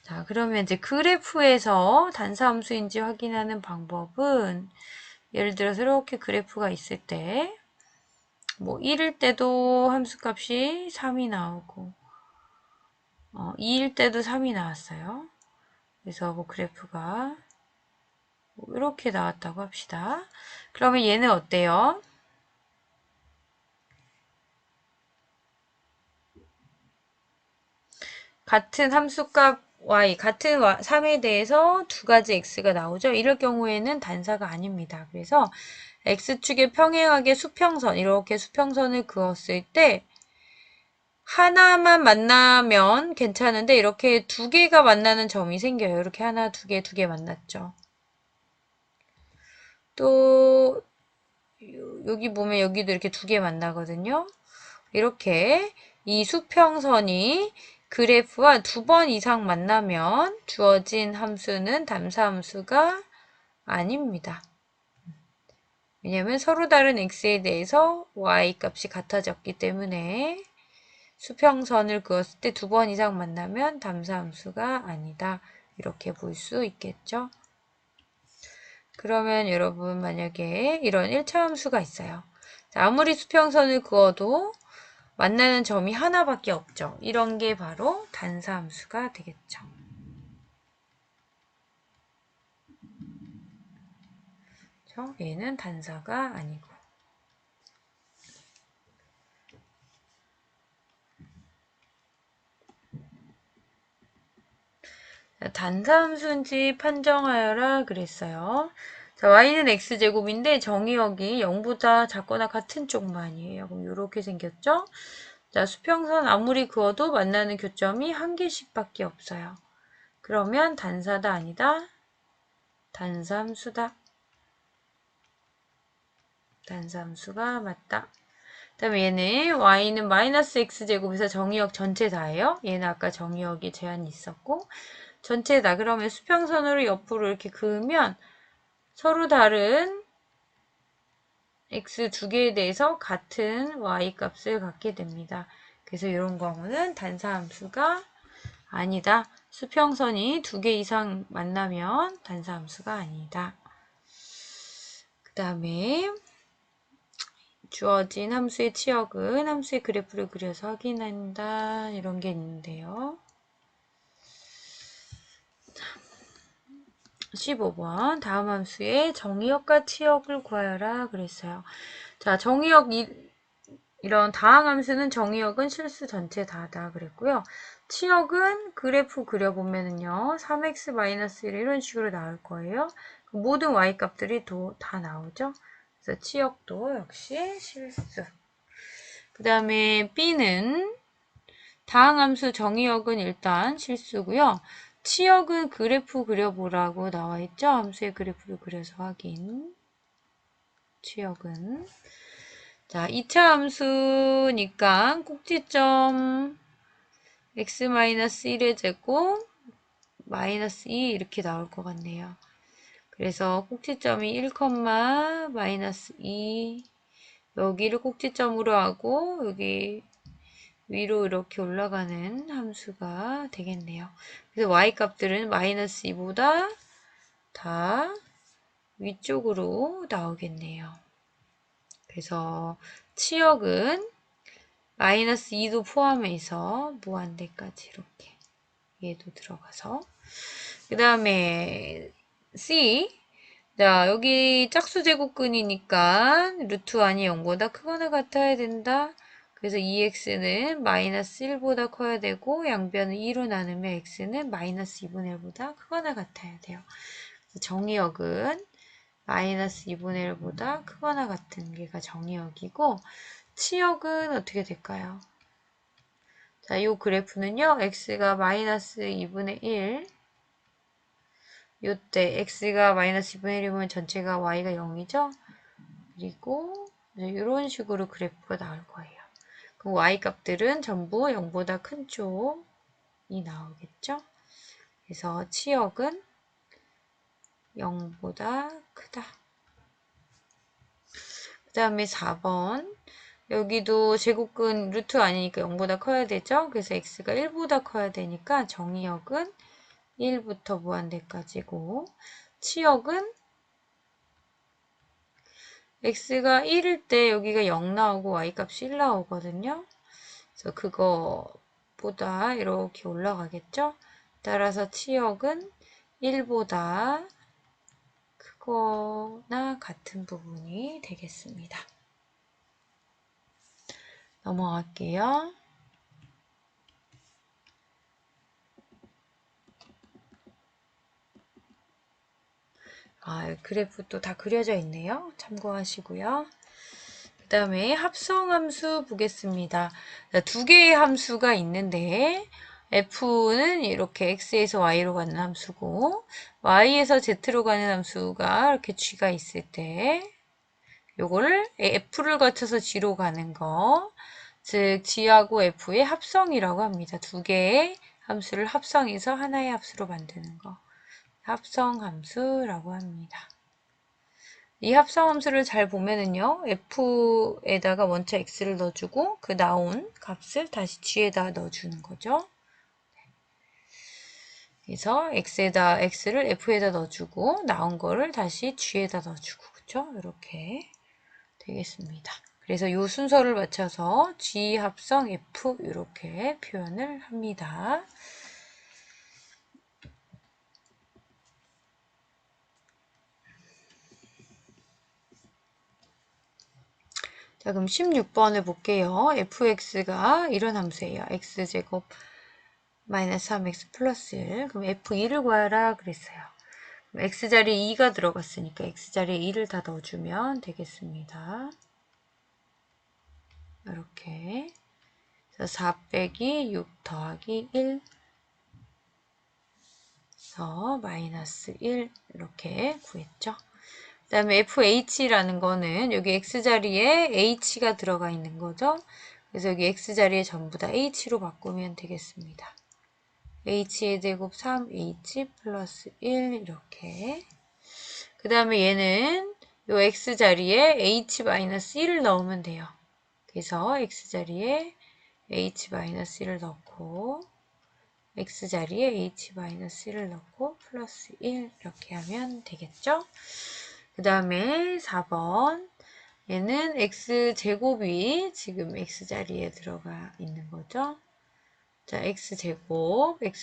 자, 그러면 이제 그래프에서 단사함수인지 확인하는 방법은 예를 들어서 이렇게 그래프가 있을 때 뭐 1일 때도 함수값이 3이 나오고 2일 때도 3이 나왔어요. 그래서 뭐 그래프가 이렇게 나왔다고 합시다. 그러면 얘는 어때요? 같은 함수값 y, 같은 3에 대해서 두 가지 x가 나오죠. 이럴 경우에는 단사가 아닙니다. 그래서 x축의 평행하게 수평선, 이렇게 수평선을 그었을 때 하나만 만나면 괜찮은데 이렇게 두 개가 만나는 점이 생겨요. 이렇게 하나, 두 개 만났죠. 또 여기 보면 여기도 이렇게 두 개 만나거든요. 이렇게 이 수평선이 그래프와 두 번 이상 만나면 주어진 함수는 담사함수가 아닙니다. 왜냐하면 서로 다른 x에 대해서 y 값이 같아졌기 때문에 수평선을 그었을 때 두 번 이상 만나면 담사함수가 아니다. 이렇게 볼 수 있겠죠. 그러면 여러분 만약에 이런 1차 함수가 있어요. 자, 아무리 수평선을 그어도 만나는 점이 하나밖에 없죠. 이런 게 바로 단사함수가 되겠죠. 그렇죠? 얘는 단사가 아니고. 단사함수인지 판정하여라 그랬어요. 자, y는 x제곱인데 정의역이 0보다 작거나 같은 쪽만이에요. 그럼 이렇게 생겼죠? 자, 수평선 아무리 그어도 만나는 교점이 한 개씩밖에 없어요. 그러면 단사다 아니다? 단사함수다. 단사함수가 맞다. 그 다음에 얘는 y는 마이너스 x제곱에서 정의역 전체 다예요. 얘는 아까 정의역이 제한이 있었고 전체다. 그러면 수평선으로 옆으로 이렇게 그으면 서로 다른 x 두 개에 대해서 같은 y 값을 갖게 됩니다. 그래서 이런 경우는 단사함수가 아니다. 수평선이 두 개 이상 만나면 단사함수가 아니다. 그 다음에 주어진 함수의 치역은 함수의 그래프를 그려서 확인한다. 이런 게 있는데요. 15번 다음 함수의 정의역과 치역을 구하여라 그랬어요. 자, 정의역 이런 다항함수는 정의역은 실수 전체 다다 그랬고요. 치역은 그래프 그려보면은요. 3x-1 이런 식으로 나올 거예요. 모든 y 값들이 다 나오죠. 그래서 치역도 역시 실수. 그 다음에 b는 다항함수 정의역은 일단 실수고요. 치역은 그래프 그려보라고 나와 있죠. 함수의 그래프를 그려서 확인. 치역은 자, 2차 함수니까 꼭지점 x-1의 제곱 마이너스 2 이렇게 나올 것 같네요. 그래서 꼭지점이 1, 마이너스 2 여기를 꼭지점으로 하고 여기 위로 이렇게 올라가는 함수가 되겠네요. 그래서 y 값들은 마이너스 2보다 다 위쪽으로 나오겠네요. 그래서 치역은 마이너스 2도 포함해서 무한대까지 이렇게 얘도 들어가서 그 다음에 C 자 여기 짝수제곱근이니까 루트 1이 0보다 크거나 같아야 된다. 그래서 2x는 마이너스 1보다 커야 되고 양변을 2로 나누면 x는 마이너스 2분의 1보다 크거나 같아야 돼요. 정의역은 마이너스 2분의 1보다 크거나 같은 게가 정의역이고 치역은 어떻게 될까요? 자, 이 그래프는요. x가 마이너스 2분의 1 요때 x가 마이너스 2분의 1이면 전체가 y가 0이죠? 그리고 이런 식으로 그래프가 나올 거예요. 그럼 y 값들은 전부 0보다 큰 쪽이 나오겠죠? 그래서 치역은 0보다 크다. 그 다음에 4번 여기도 제곱근 루트 아니니까 0보다 커야 되죠? 그래서 x가 1보다 커야 되니까 정의역은 1부터 무한대까지고 치역은 x가 1일 때 여기가 0 나오고 y값이 1 나오거든요. 그래서 그거보다 이렇게 올라가겠죠? 따라서 치역은 1보다 크거나 같은 부분이 되겠습니다. 넘어갈게요. 그래프 또 다 그려져 있네요. 참고하시고요. 그 다음에 합성함수 보겠습니다. 두 개의 함수가 있는데 f는 이렇게 x에서 y로 가는 함수고 y에서 z로 가는 함수가 이렇게 g가 있을 때 요거를 F를 거쳐서 G로 가는 거, 즉 G하고 F의 합성이라고 합니다. 두 개의 함수를 합성해서 하나의 합수로 만드는 거. 합성함수라고 합니다. 이 합성함수를 잘 보면은요, F에다가 원자 X를 넣어주고 그 나온 값을 다시 G에다 넣어주는 거죠. 그래서 X를 F에다 넣어주고 나온 거를 다시 G에다 넣어주고, 그쵸? 이렇게 되겠습니다. 그래서 이 순서를 맞춰서 G 합성 F 이렇게 표현을 합니다. 자, 그럼 16번을 볼게요. fx가 이런 함수예요. x제곱 마이너스 3x 플러스 1. 그럼 f2를 구하라 그랬어요. 그럼 x자리에 2가 들어갔으니까 x자리에 2를 다 넣어주면 되겠습니다. 이렇게. 그래서 4 빼기 6 더하기 1 그래서 마이너스 1 이렇게 구했죠. 그 다음에 fh라는 거는 여기 x자리에 h가 들어가 있는 거죠. 그래서 여기 x자리에 전부 다 h로 바꾸면 되겠습니다. h의 제곱 3h 플러스 1 이렇게. 그 다음에 얘는 요 x자리에 h-1을 넣으면 돼요. 그래서 x자리에 h-1을 넣고 x자리에 h-1을 넣고 플러스 1 이렇게 하면 되겠죠. 그 다음에 4번 얘는 x제곱이 지금 x자리에 들어가 있는 거죠. 자, x제곱의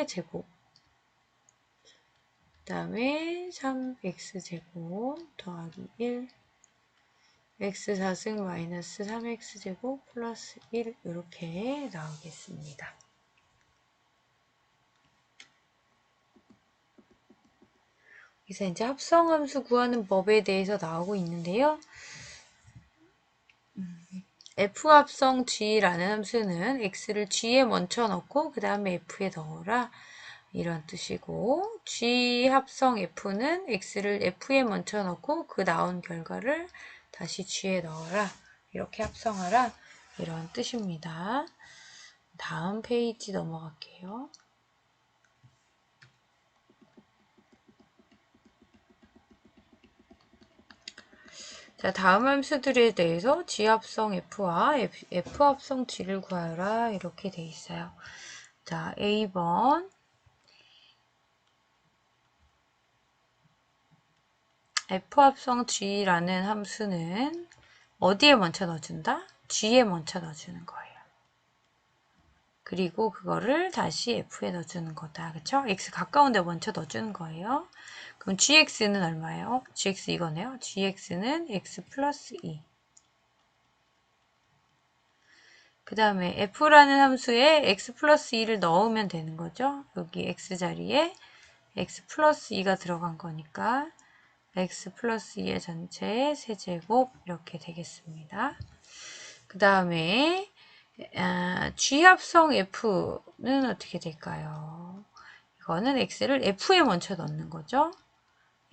제곱 그 다음에 3x제곱 더하기 1 x4승 마이너스 3x제곱 플러스 1 이렇게 나오겠습니다. 그래서 이제 합성함수 구하는 법에 대해서 나오고 있는데요. f합성 g라는 함수는 x를 g에 먼저 넣고 그 다음에 f에 넣어라 이런 뜻이고, g 합성 f는 x를 f에 먼저 넣고 그 나온 결과를 다시 g에 넣어라 이렇게 합성하라 이런 뜻입니다. 다음 페이지 넘어갈게요. 자, 다음 함수들에 대해서 G합성 F와 F합성 G를 구하라 이렇게 돼 있어요. 자, A번 F합성 G라는 함수는 어디에 먼저 넣어준다? G에 먼저 넣어주는 거예요. 그리고 그거를 다시 F에 넣어주는 거다. 그쵸? X 가까운 데 먼저 넣어주는 거예요. 그럼 GX는 얼마예요? GX 이거네요. GX는 X 플러스 2. 그 다음에 f라는 함수에 x 플러스 2를 넣으면 되는 거죠. 여기 x자리에 x 플러스 2가 들어간 거니까 x 플러스 2의 전체 세제곱 이렇게 되겠습니다. 그 다음에 G합성 F는 어떻게 될까요? 이거는 x를 F에 먼저 넣는 거죠.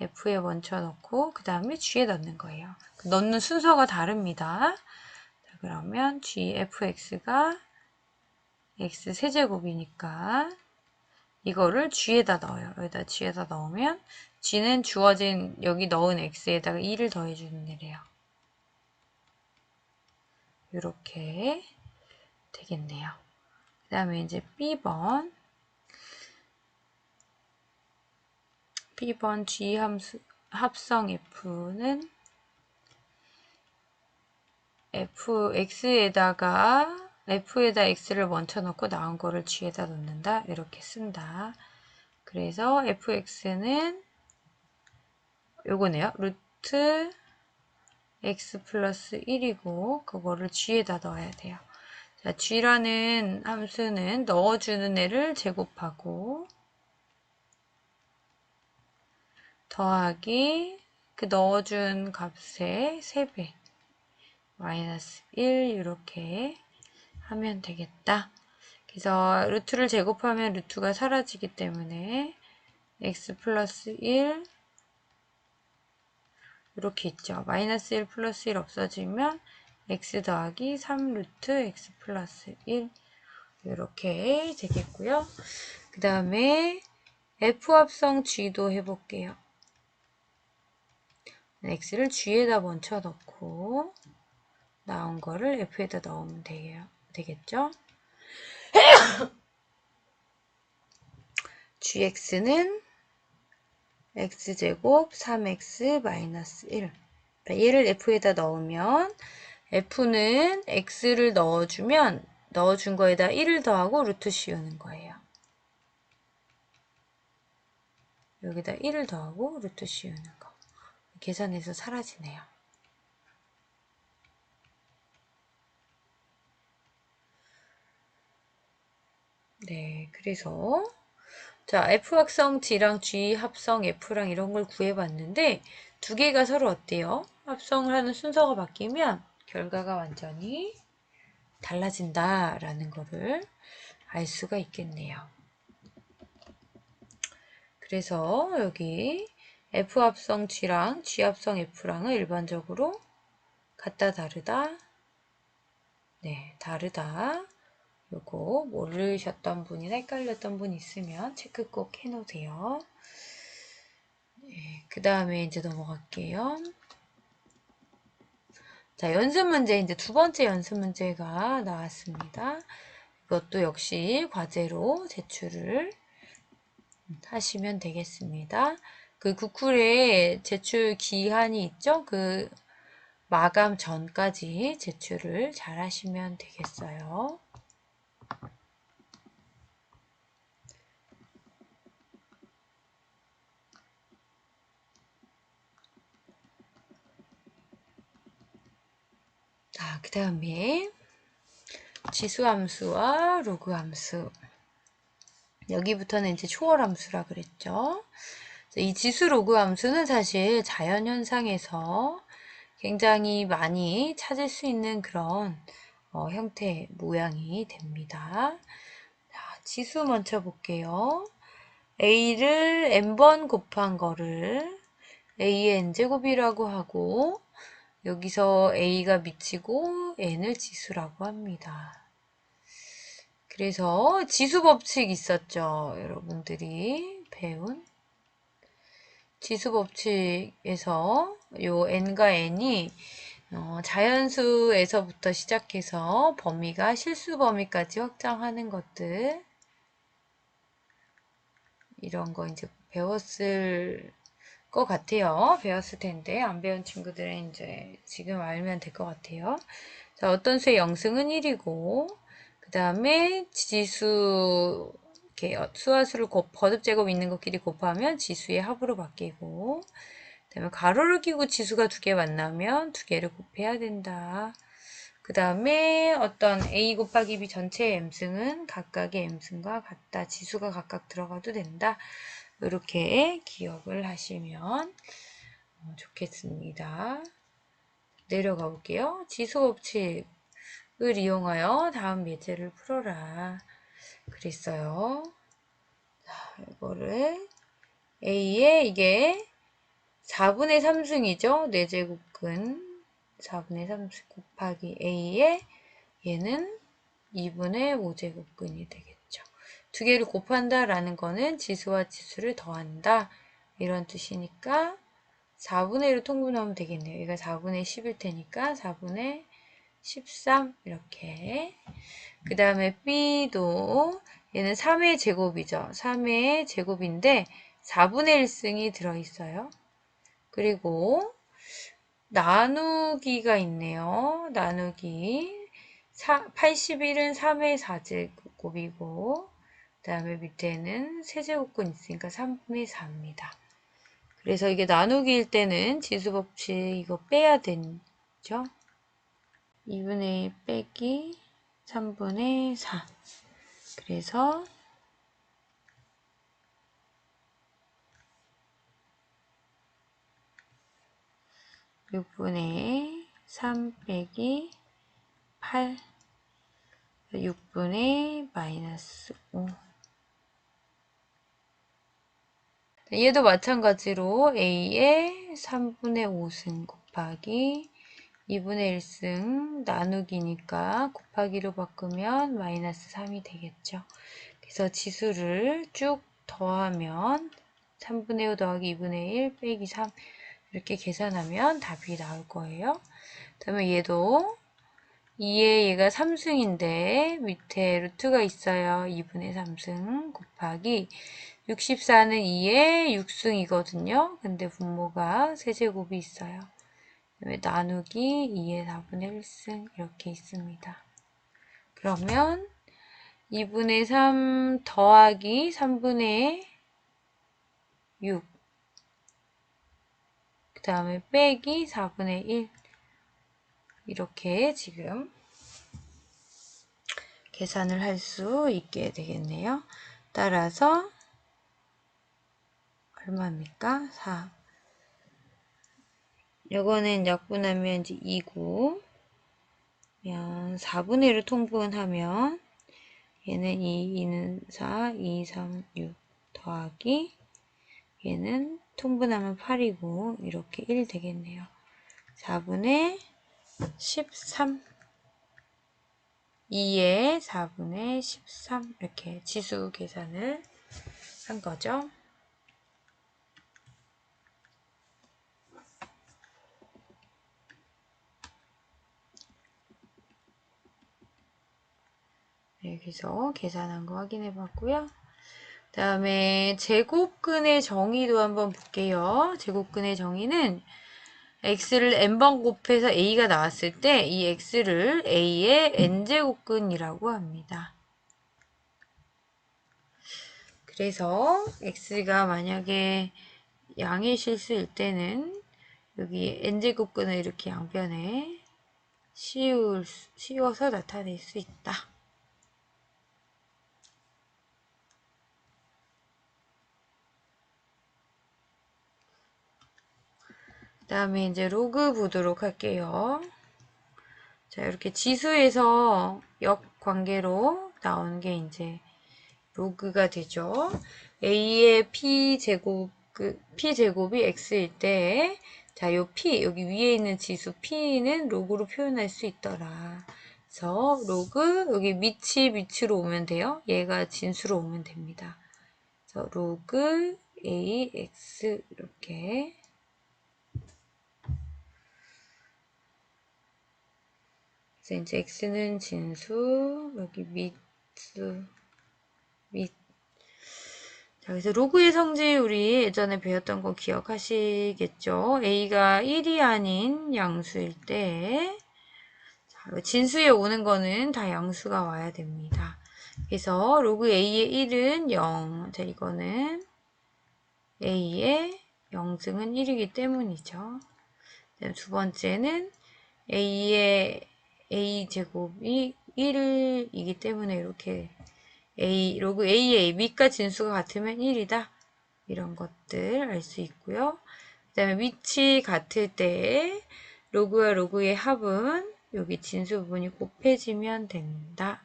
F에 먼저 넣고 그 다음에 G에 넣는 거예요. 넣는 순서가 다릅니다. 자, 그러면 gfx가 x 세제곱이니까 이거를 g에다 넣어요. 여기다 g에다 넣으면 g는 주어진 여기 넣은 x에다가 2를 더해주는 애래요. 이렇게 되겠네요. 그 다음에 이제 B번 G 함수 합성 F는 F에다 X를 먼저 넣고 나온 거를 G에다 넣는다. 이렇게 쓴다. 그래서 fx는 요거네요. 루트 x 플러스 1이고 그거를 g에다 넣어야 돼요. 자, g라는 함수는 넣어주는 애를 제곱하고 더하기 그 넣어준 값의 3배 마이너스 1 이렇게 하면 되겠다. 그래서 루트를 제곱하면 루트가 사라지기 때문에 x 플러스 1 이렇게 있죠. 마이너스 1 플러스 1 없어지면 x 더하기 3 루트 x 플러스 1 이렇게 되겠고요. 그 다음에 f 합성 g도 해볼게요. x를 g에다 먼저 넣고 나온 거를 f에다 넣으면 되겠죠. gx는 x제곱 3x 마이너스 1. 얘를 f에다 넣으면 f는 x를 넣어준 거에다 1을 더하고 루트 씌우는 거예요. 여기다 1을 더하고 루트 씌우는 거. 계산해서 사라지네요. 네, 그래서 자, F 합성 G랑 G 합성 F랑 이런 걸 구해봤는데 두 개가 서로 어때요? 합성을 하는 순서가 바뀌면 결과가 완전히 달라진다라는 거를 알 수가 있겠네요. 그래서 여기 F 합성 G랑 G 합성 F랑은 일반적으로 같다 다르다 네, 다르다 요거 모르셨던 분이나 헷갈렸던 분 있으면 체크 꼭 해놓으세요. 네, 그 다음에 이제 넘어갈게요. 자, 연습 문제, 이제 두 번째 연습 문제가 나왔습니다. 이것도 역시 과제로 제출을 하시면 되겠습니다. 그 구쿨에 제출 기한이 있죠? 그 마감 전까지 제출을 잘 하시면 되겠어요. 자, 그 다음에 지수함수와 로그함수. 여기부터는 이제 초월함수라 그랬죠. 이 지수 로그함수는 사실 자연현상에서 굉장히 많이 찾을 수 있는 그런 형태, 모양이 됩니다. 자, 지수 먼저 볼게요. a를 n번 곱한 거를 a의 n제곱이라고 하고 여기서 a가 미치고 n을 지수라고 합니다. 그래서 지수 법칙 있었죠. 여러분들이 배운 지수 법칙에서 요 n과 n이 자연수에서부터 시작해서 범위가 실수 범위까지 확장하는 것들 이런 거 이제 배웠을 것 같아요. 배웠을 텐데 안 배운 친구들은 이제 지금 알면 될 것 같아요. 자, 어떤 수의 영승은 1이고 그 다음에 지수 이렇게 수와 수를 거듭 제곱 있는 것끼리 곱하면 지수의 합으로 바뀌고 그다음에 가로를 끼고 지수가 두 개 만나면 두 개를 곱해야 된다. 그 다음에 어떤 a 곱하기 b 전체의 m승은 각각의 m승과 같다. 지수가 각각 들어가도 된다. 이렇게 기억을 하시면 좋겠습니다. 내려가 볼게요. 지수 법칙을 이용하여 다음 예제를 풀어라. 그랬어요. 자, 이거를 a에 이게 4분의 3승이죠. 4제곱근 4분의 3승 곱하기 a에 얘는 2분의 5제곱근이 되겠죠. 두 개를 곱한다라는 거는 지수와 지수를 더한다. 이런 뜻이니까 4분의 1로 통분하면 되겠네요. 얘가 4분의 10일 테니까 4분의 13 이렇게. 그 다음에 b도 얘는 3의 제곱이죠. 3의 제곱인데 4분의 1승이 들어있어요. 그리고 나누기가 있네요. 나누기 81은 3의 4제곱이고 그 다음에 밑에는 세제곱근 있으니까 3분의 4입니다. 그래서 이게 나누기일 때는 지수법칙 이거 빼야 되죠. 2분의 1 빼기 3분의 4 그래서 6분의 3 빼기 8 6분의 마이너스 5 얘도 마찬가지로 A의 3분의 5승 곱하기 2분의 1승 나누기니까 곱하기로 바꾸면 마이너스 3이 되겠죠. 그래서 지수를 쭉 더하면 3분의 5 더하기 2분의 1 빼기 3 이렇게 계산하면 답이 나올 거예요. 그다음에 얘도 2에 얘가 3승인데 밑에 루트가 있어요. 2분의 3승 곱하기 64는 2에 6승이거든요. 근데 분모가 세제곱이 있어요. 그다음에 나누기 2의 4분의 1승 이렇게 있습니다. 그러면 2분의 3 더하기 3분의 6, 그 다음에 빼기 4분의 1 이렇게 지금 계산을 할 수 있게 되겠네요. 따라서 얼마입니까? 4. 요거는 약분하면 이제 2고 4분의 1을 통분하면 얘는 2, 2는 4, 2, 3, 6 더하기 얘는 통분하면 8이고 이렇게 1 되겠네요. 4분의 13 2의 4분의 13 이렇게 지수 계산을 한 거죠. 여기서 계산한 거 확인해 봤고요. 그 다음에 제곱근의 정의도 한번 볼게요. 제곱근의 정의는 x를 n번 곱해서 a가 나왔을 때 이 x를 a의 n제곱근이라고 합니다. 그래서 x가 만약에 양의 실수일 때는 여기 n제곱근을 이렇게 양변에 씌워서 나타낼 수 있다. 그 다음에 이제 로그 보도록 할게요. 자, 이렇게 지수에서 역관계로 나오는 게 이제 로그가 되죠. a의 p제곱이 x일 때, 자, 요 p, 여기 위에 있는 지수 p는 로그로 표현할 수 있더라. 그래서 로그, 여기 밑으로 오면 돼요. 얘가 진수로 오면 됩니다. 그래서 로그 ax 이렇게. 그래서 이제 x는 진수, 여기 밑수, 밑. 자, 그래서 로그의 성질 우리 예전에 배웠던 거 기억하시겠죠? a가 1이 아닌 양수일 때, 자, 진수에 오는 거는 다 양수가 와야 됩니다. 그래서 로그 a의 1은 0. 자, 이거는 a의 0승은 1이기 때문이죠. 두 번째는 a의 a제곱이 1이기 때문에 이렇게 로그 a의 밑과 진수가 같으면 1이다. 이런 것들 알 수 있고요. 그 다음에 위치 같을 때 로그와 로그의 합은 여기 진수 부분이 곱해지면 된다.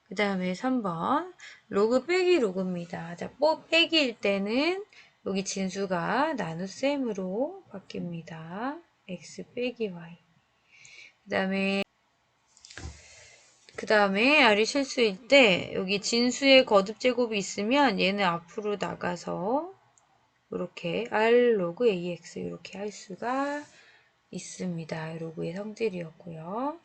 그 다음에 3번 로그 빼기 로그입니다. 자, 빼기일 때는 여기 진수가 나눗셈으로 바뀝니다. x 빼기 y. 그 다음에 r이 실수일 때 여기 진수의 거듭 제곱이 있으면 얘는 앞으로 나가서 이렇게 r 로그 ax 이렇게 할 수가 있습니다. 로그의 성질이었고요.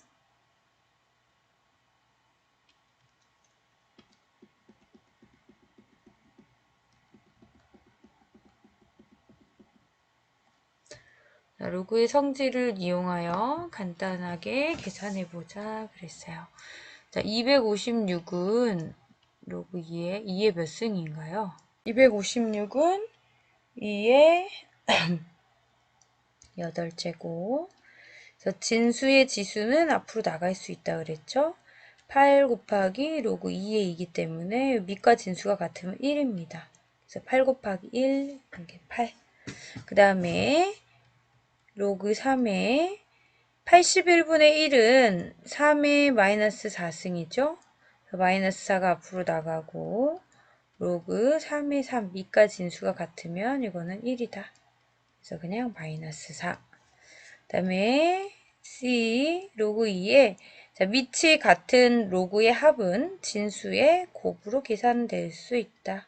자, 로그의 성질을 이용하여 간단하게 계산해보자 그랬어요. 자, 256은 로그 2의 몇 승인가요? 256은 2의 8제곱. 그래서 진수의 지수는 앞으로 나갈 수 있다 그랬죠? 8 곱하기 로그 2의 2이기 때문에 밑과 진수가 같으면 1입니다. 그래서 8 곱하기 1, 이게 8. 그 다음에 로그 3의 81분의 1은 3의 마이너스 4승이죠? 마이너스 4가 앞으로 나가고 로그 3의 3, 밑과 진수가 같으면 이거는 1이다. 그래서 그냥 마이너스 4. 그 다음에 C 로그 2에 자, 밑이 같은 로그의 합은 진수의 곱으로 계산될 수 있다.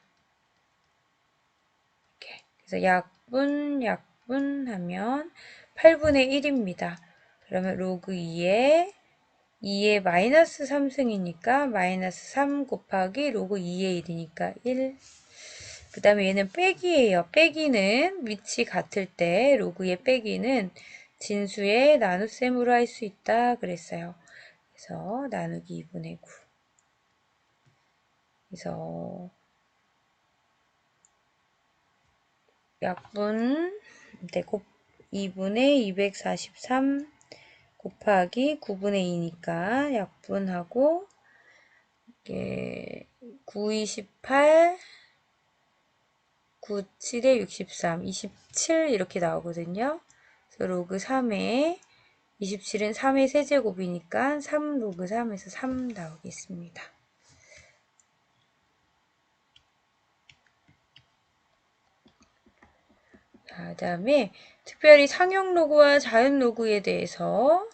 이렇게. 그래서 약분 하면 8분의 1입니다. 그러면 로그 2의 마이너스 3승이니까 마이너스 3 곱하기 로그 2의 1이니까 1. 그 다음에 얘는 빼기예요. 빼기는 밑이 같을 때 로그의 빼기는 진수의 나눗셈으로 할 수 있다 그랬어요. 그래서 나누기 2분의 9. 그래서 약분 2분의 243 곱하기 9분의 2니까 약분하고 이게 9, 28, 9, 7에 63, 27 이렇게 나오거든요. 그래서 로그 3에 27은 3의 세제곱이니까 3 로그 3에서 3 나오겠습니다. 자, 그다음에 특별히 상용 로그와 자연 로그에 대해서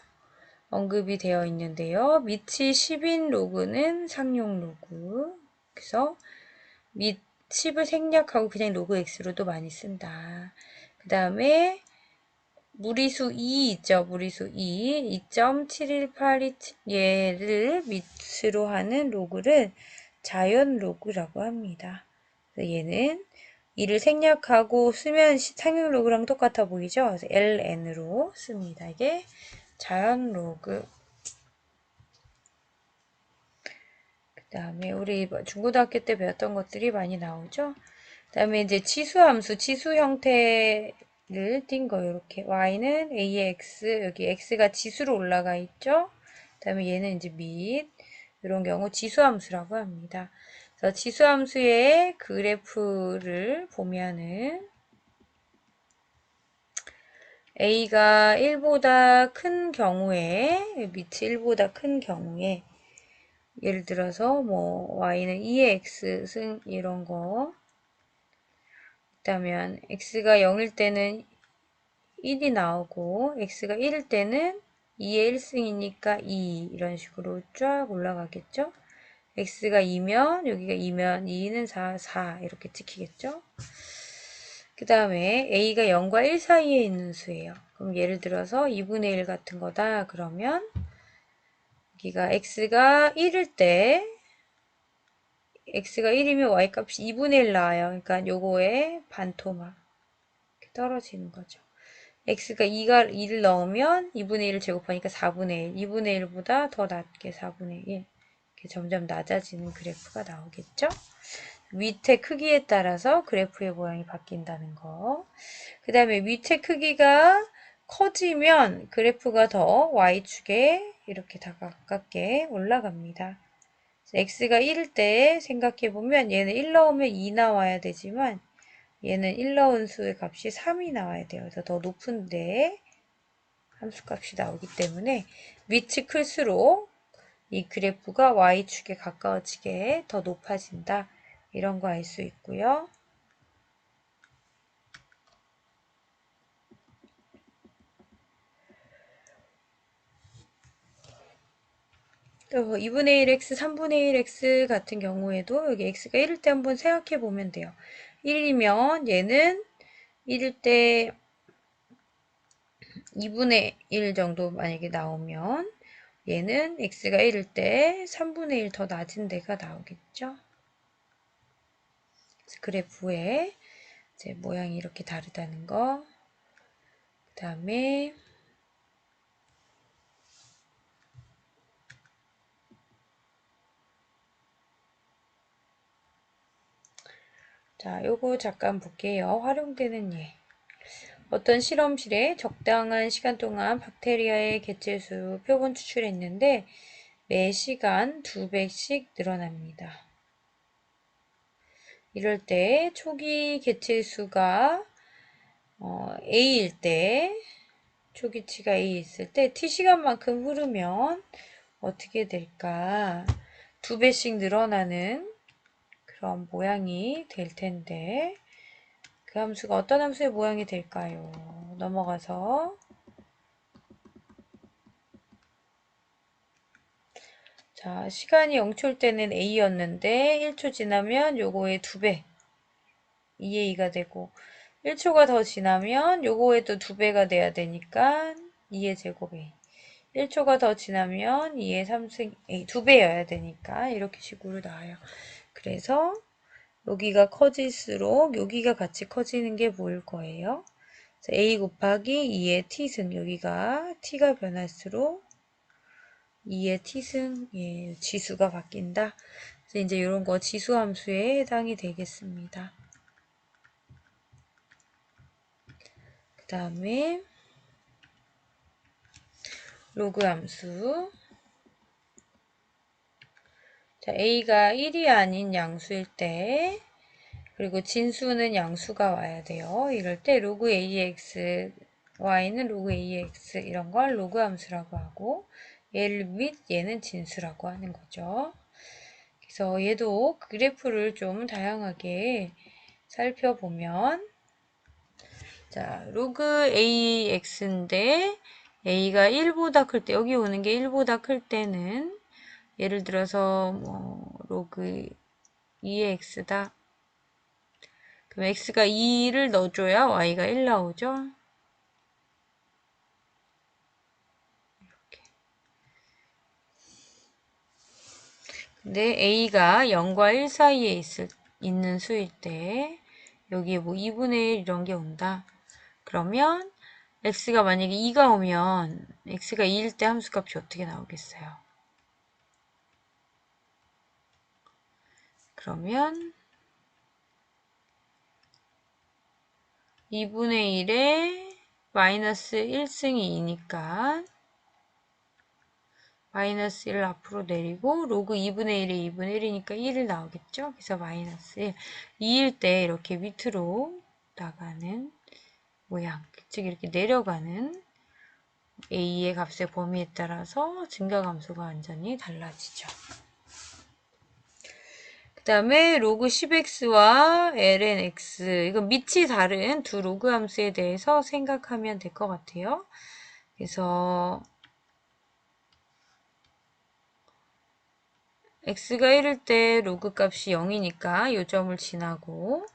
언급이 되어 있는데요. 밑이 10인 로그는 상용 로그. 그래서 밑 10을 생략하고 그냥 로그 x로도 많이 쓴다. 그 다음에 무리수 2 있죠. 무리수 2. 2.7182 얘를 밑으로 하는 로그를 자연 로그라고 합니다. 그래서 얘는 2를 생략하고 쓰면 상용 로그랑 똑같아 보이죠? 그래서 ln으로 씁니다. 이게 자연 로그. 그 다음에 우리 중고등학교 때 배웠던 것들이 많이 나오죠? 그 다음에 이제 치수함수, 치수 형태를 띈 거, 이렇게. y는 ax, 여기 x가 지수로 올라가 있죠? 그 다음에 얘는 이제 밑, 이런 경우 지수함수라고 합니다. 그래서 지수함수의 그래프를 보면은 a가 1보다 큰 경우에, 밑이 1보다 큰 경우에, 예를 들어서 뭐 y는 2의 x 승 이런 거 있다면 x가 0일 때는 1이 나오고 x가 1일 때는 2의 1승이니까 2 이런 식으로 쫙 올라가겠죠. x가 2면 여기가 2면 2는 4 이렇게 찍히겠죠. 그 다음에 a가 0과 1 사이에 있는 수예요. 그럼 예를 들어서 2분의 1 같은 거다 그러면 여기가 x가 1일 때 x가 1이면 y값이 2분의 1 나와요. 그러니까 요거의 반토막 이렇게 떨어지는 거죠. x가 2를 넣으면 2분의 1을 제곱하니까 4분의 1, 2분의 1보다 더 낮게 4분의 1 이렇게 점점 낮아지는 그래프가 나오겠죠. 밑의 크기에 따라서 그래프의 모양이 바뀐다는 거. 그 다음에 밑의 크기가 커지면 그래프가 더 y축에 이렇게 다 가깝게 올라갑니다. x가 1일 때 생각해보면 얘는 1 넣으면 2 나와야 되지만 얘는 1 넣은 수의 값이 3이 나와야 돼요. 그래서 더 높은데 함수값이 나오기 때문에 밑이 클수록 이 그래프가 y축에 가까워지게 더 높아진다. 이런 거 알 수 있고요. 또 2분의 1x, 3분의 1x 같은 경우에도 여기 x가 1일 때 한번 생각해 보면 돼요. 1이면 얘는 1일 때 2분의 1 정도 만약에 나오면 얘는 x가 1일 때 3분의 1 더 낮은 데가 나오겠죠. 그래프의 이제 모양이 이렇게 다르다는 거. 그 다음에 자, 요거 잠깐 볼게요. 활용되는 예. 어떤 실험실에 적당한 시간 동안 박테리아의 개체수 표본 추출했는데 매 시간 2배씩 늘어납니다. 이럴 때 초기 개체수가 A일 때 초기치가 A 있을 때 T시간만큼 흐르면 어떻게 될까? 2배씩 늘어나는 그런 모양이 될 텐데 그 함수가 어떤 함수의 모양이 될까요? 넘어가서 자, 시간이 0초일 때는 a였는데 1초 지나면 요거의 2배 2의 2가 되고 1초가 더 지나면 요거의 또 2배가 돼야 되니까 2의 제곱 a 1초가 더 지나면 2의 3승 a 2배여야 되니까 이렇게 식으로 나와요. 그래서 여기가 커질수록 여기가 같이 커지는 게 뭐일 거예요? a 곱하기 2의 t승 여기가 t가 변할수록 2의 t승 예, 지수가 바뀐다. 그래서 이제 이런 거 지수 함수에 해당이 되겠습니다. 그 다음에 로그 함수 자, a가 1이 아닌 양수일 때 그리고 진수는 양수가 와야 돼요. 이럴 때 로그 ax y는 로그 ax 이런 걸 로그 함수라고 하고 얘를 및 얘는 진수라고 하는 거죠. 그래서 얘도 그래프를 좀 다양하게 살펴보면 자, 로그 ax인데 a가 1보다 클 때 여기 오는 게 1보다 클 때는 예를 들어서 뭐 로그 2의 x다. 그럼 x가 2를 넣어줘야 y가 1 나오죠. 근데 a가 0과 1 사이에 있는 수일 때 여기에 뭐 2분의 1 이런 게 온다. 그러면 x가 만약에 2가 오면 x가 2일 때 함수값이 어떻게 나오겠어요? 그러면 2분의 1에 마이너스 1승이 2니까 마이너스 1을 앞으로 내리고 로그 2분의 1에 2분의 1이니까 1이 나오겠죠? 그래서 마이너스 1. 2일 때 이렇게 밑으로 나가는 모양, 즉 이렇게 내려가는 a의 값의 범위에 따라서 증가함수가 완전히 달라지죠. 그 다음에 로그 10x와 lnx 이건 밑이 다른 두 로그 함수에 대해서 생각하면 될 것 같아요. 그래서 x가 1일 때 로그 값이 0이니까 요 점을 지나고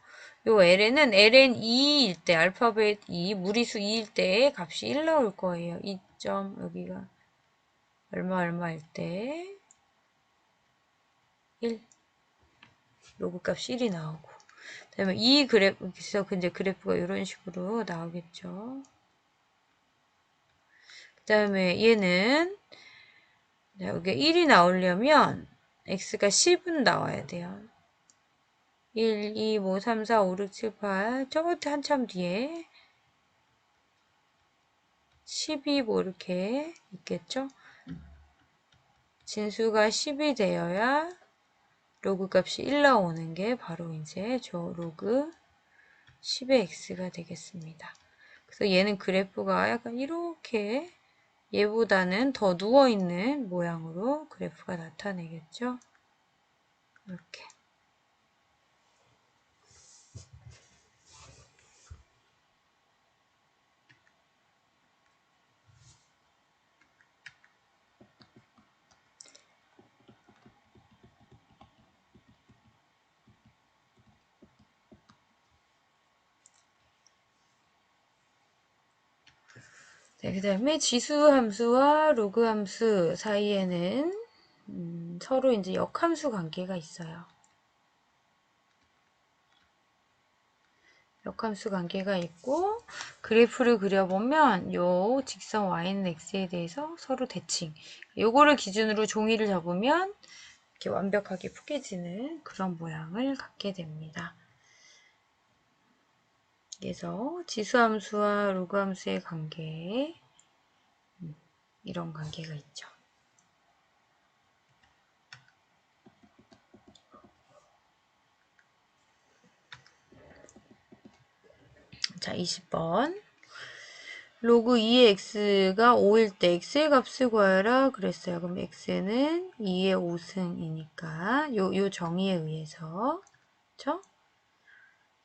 요 ln은 ln 2일 때 알파벳 2 무리수 2일 때 값이 1 나올 거예요. 이 점 여기가 얼마일 때 1 로그 값이 1이 나오고 그다음에 이 그래프에서 이제 그래프가 이런 식으로 나오겠죠. 그다음에 얘는 여기 1이 나오려면 x가 10은 나와야 돼요. 1, 2, 5, 3, 4, 5, 6, 7, 8 저것도 한참 뒤에 12 뭐 이렇게 있겠죠. 진수가 10이 되어야 로그 값이 1 나오는 게 바로 이제 저 로그 10의 x가 되겠습니다. 그래서 얘는 그래프가 약간 이렇게 얘보다는 더 누워있는 모양으로 그래프가 나타내겠죠. 이렇게. 네, 그 다음에 지수 함수와 로그 함수 사이에는 서로 이제 역함수 관계가 있어요. 역함수 관계가 있고 그래프를 그려보면 요 직선 y는 x에 대해서 서로 대칭 요거를 기준으로 종이를 잡으면 이렇게 완벽하게 푸겨지는 그런 모양을 갖게 됩니다. 그래서 지수함수와 로그함수의 관계 이런 관계가 있죠. 자, 20번. 로그 2의 x가 5일 때 x의 값을 구하라 그랬어요. 그럼 x는 2의 5승이니까 요 정의에 의해서 그쵸?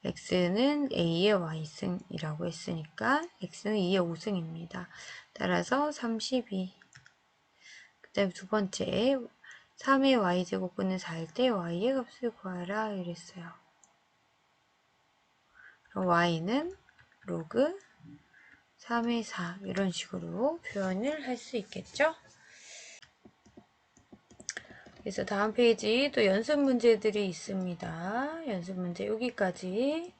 x는 a의 y승이라고 했으니까 x는 2의 5승입니다. 따라서 32. 그 다음에 두 번째 3의 y제곱분의 4일 때 y의 값을 구하라 이랬어요. 그럼 y는 로그 3의 4 이런 식으로 표현을 할 수 있겠죠? 그래서 다음 페이지 또 연습 문제들이 있습니다. 연습 문제 여기까지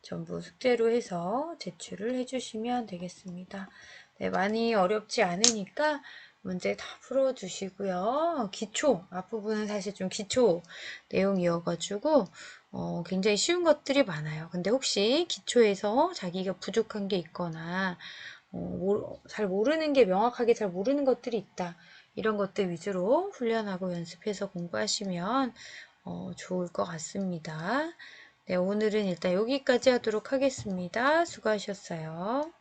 전부 숙제로 해서 제출을 해주시면 되겠습니다. 네, 많이 어렵지 않으니까 문제 다 풀어주시고요. 기초, 앞부분은 사실 좀 기초 내용이어가지고 굉장히 쉬운 것들이 많아요. 근데 혹시 기초에서 자기가 부족한 게 있거나 잘 모르는 게 명확하게 잘 모르는 것들이 있다. 이런 것들 위주로 훈련하고 연습해서 공부하시면 좋을 것 같습니다. 네, 오늘은 일단 여기까지 하도록 하겠습니다. 수고하셨어요.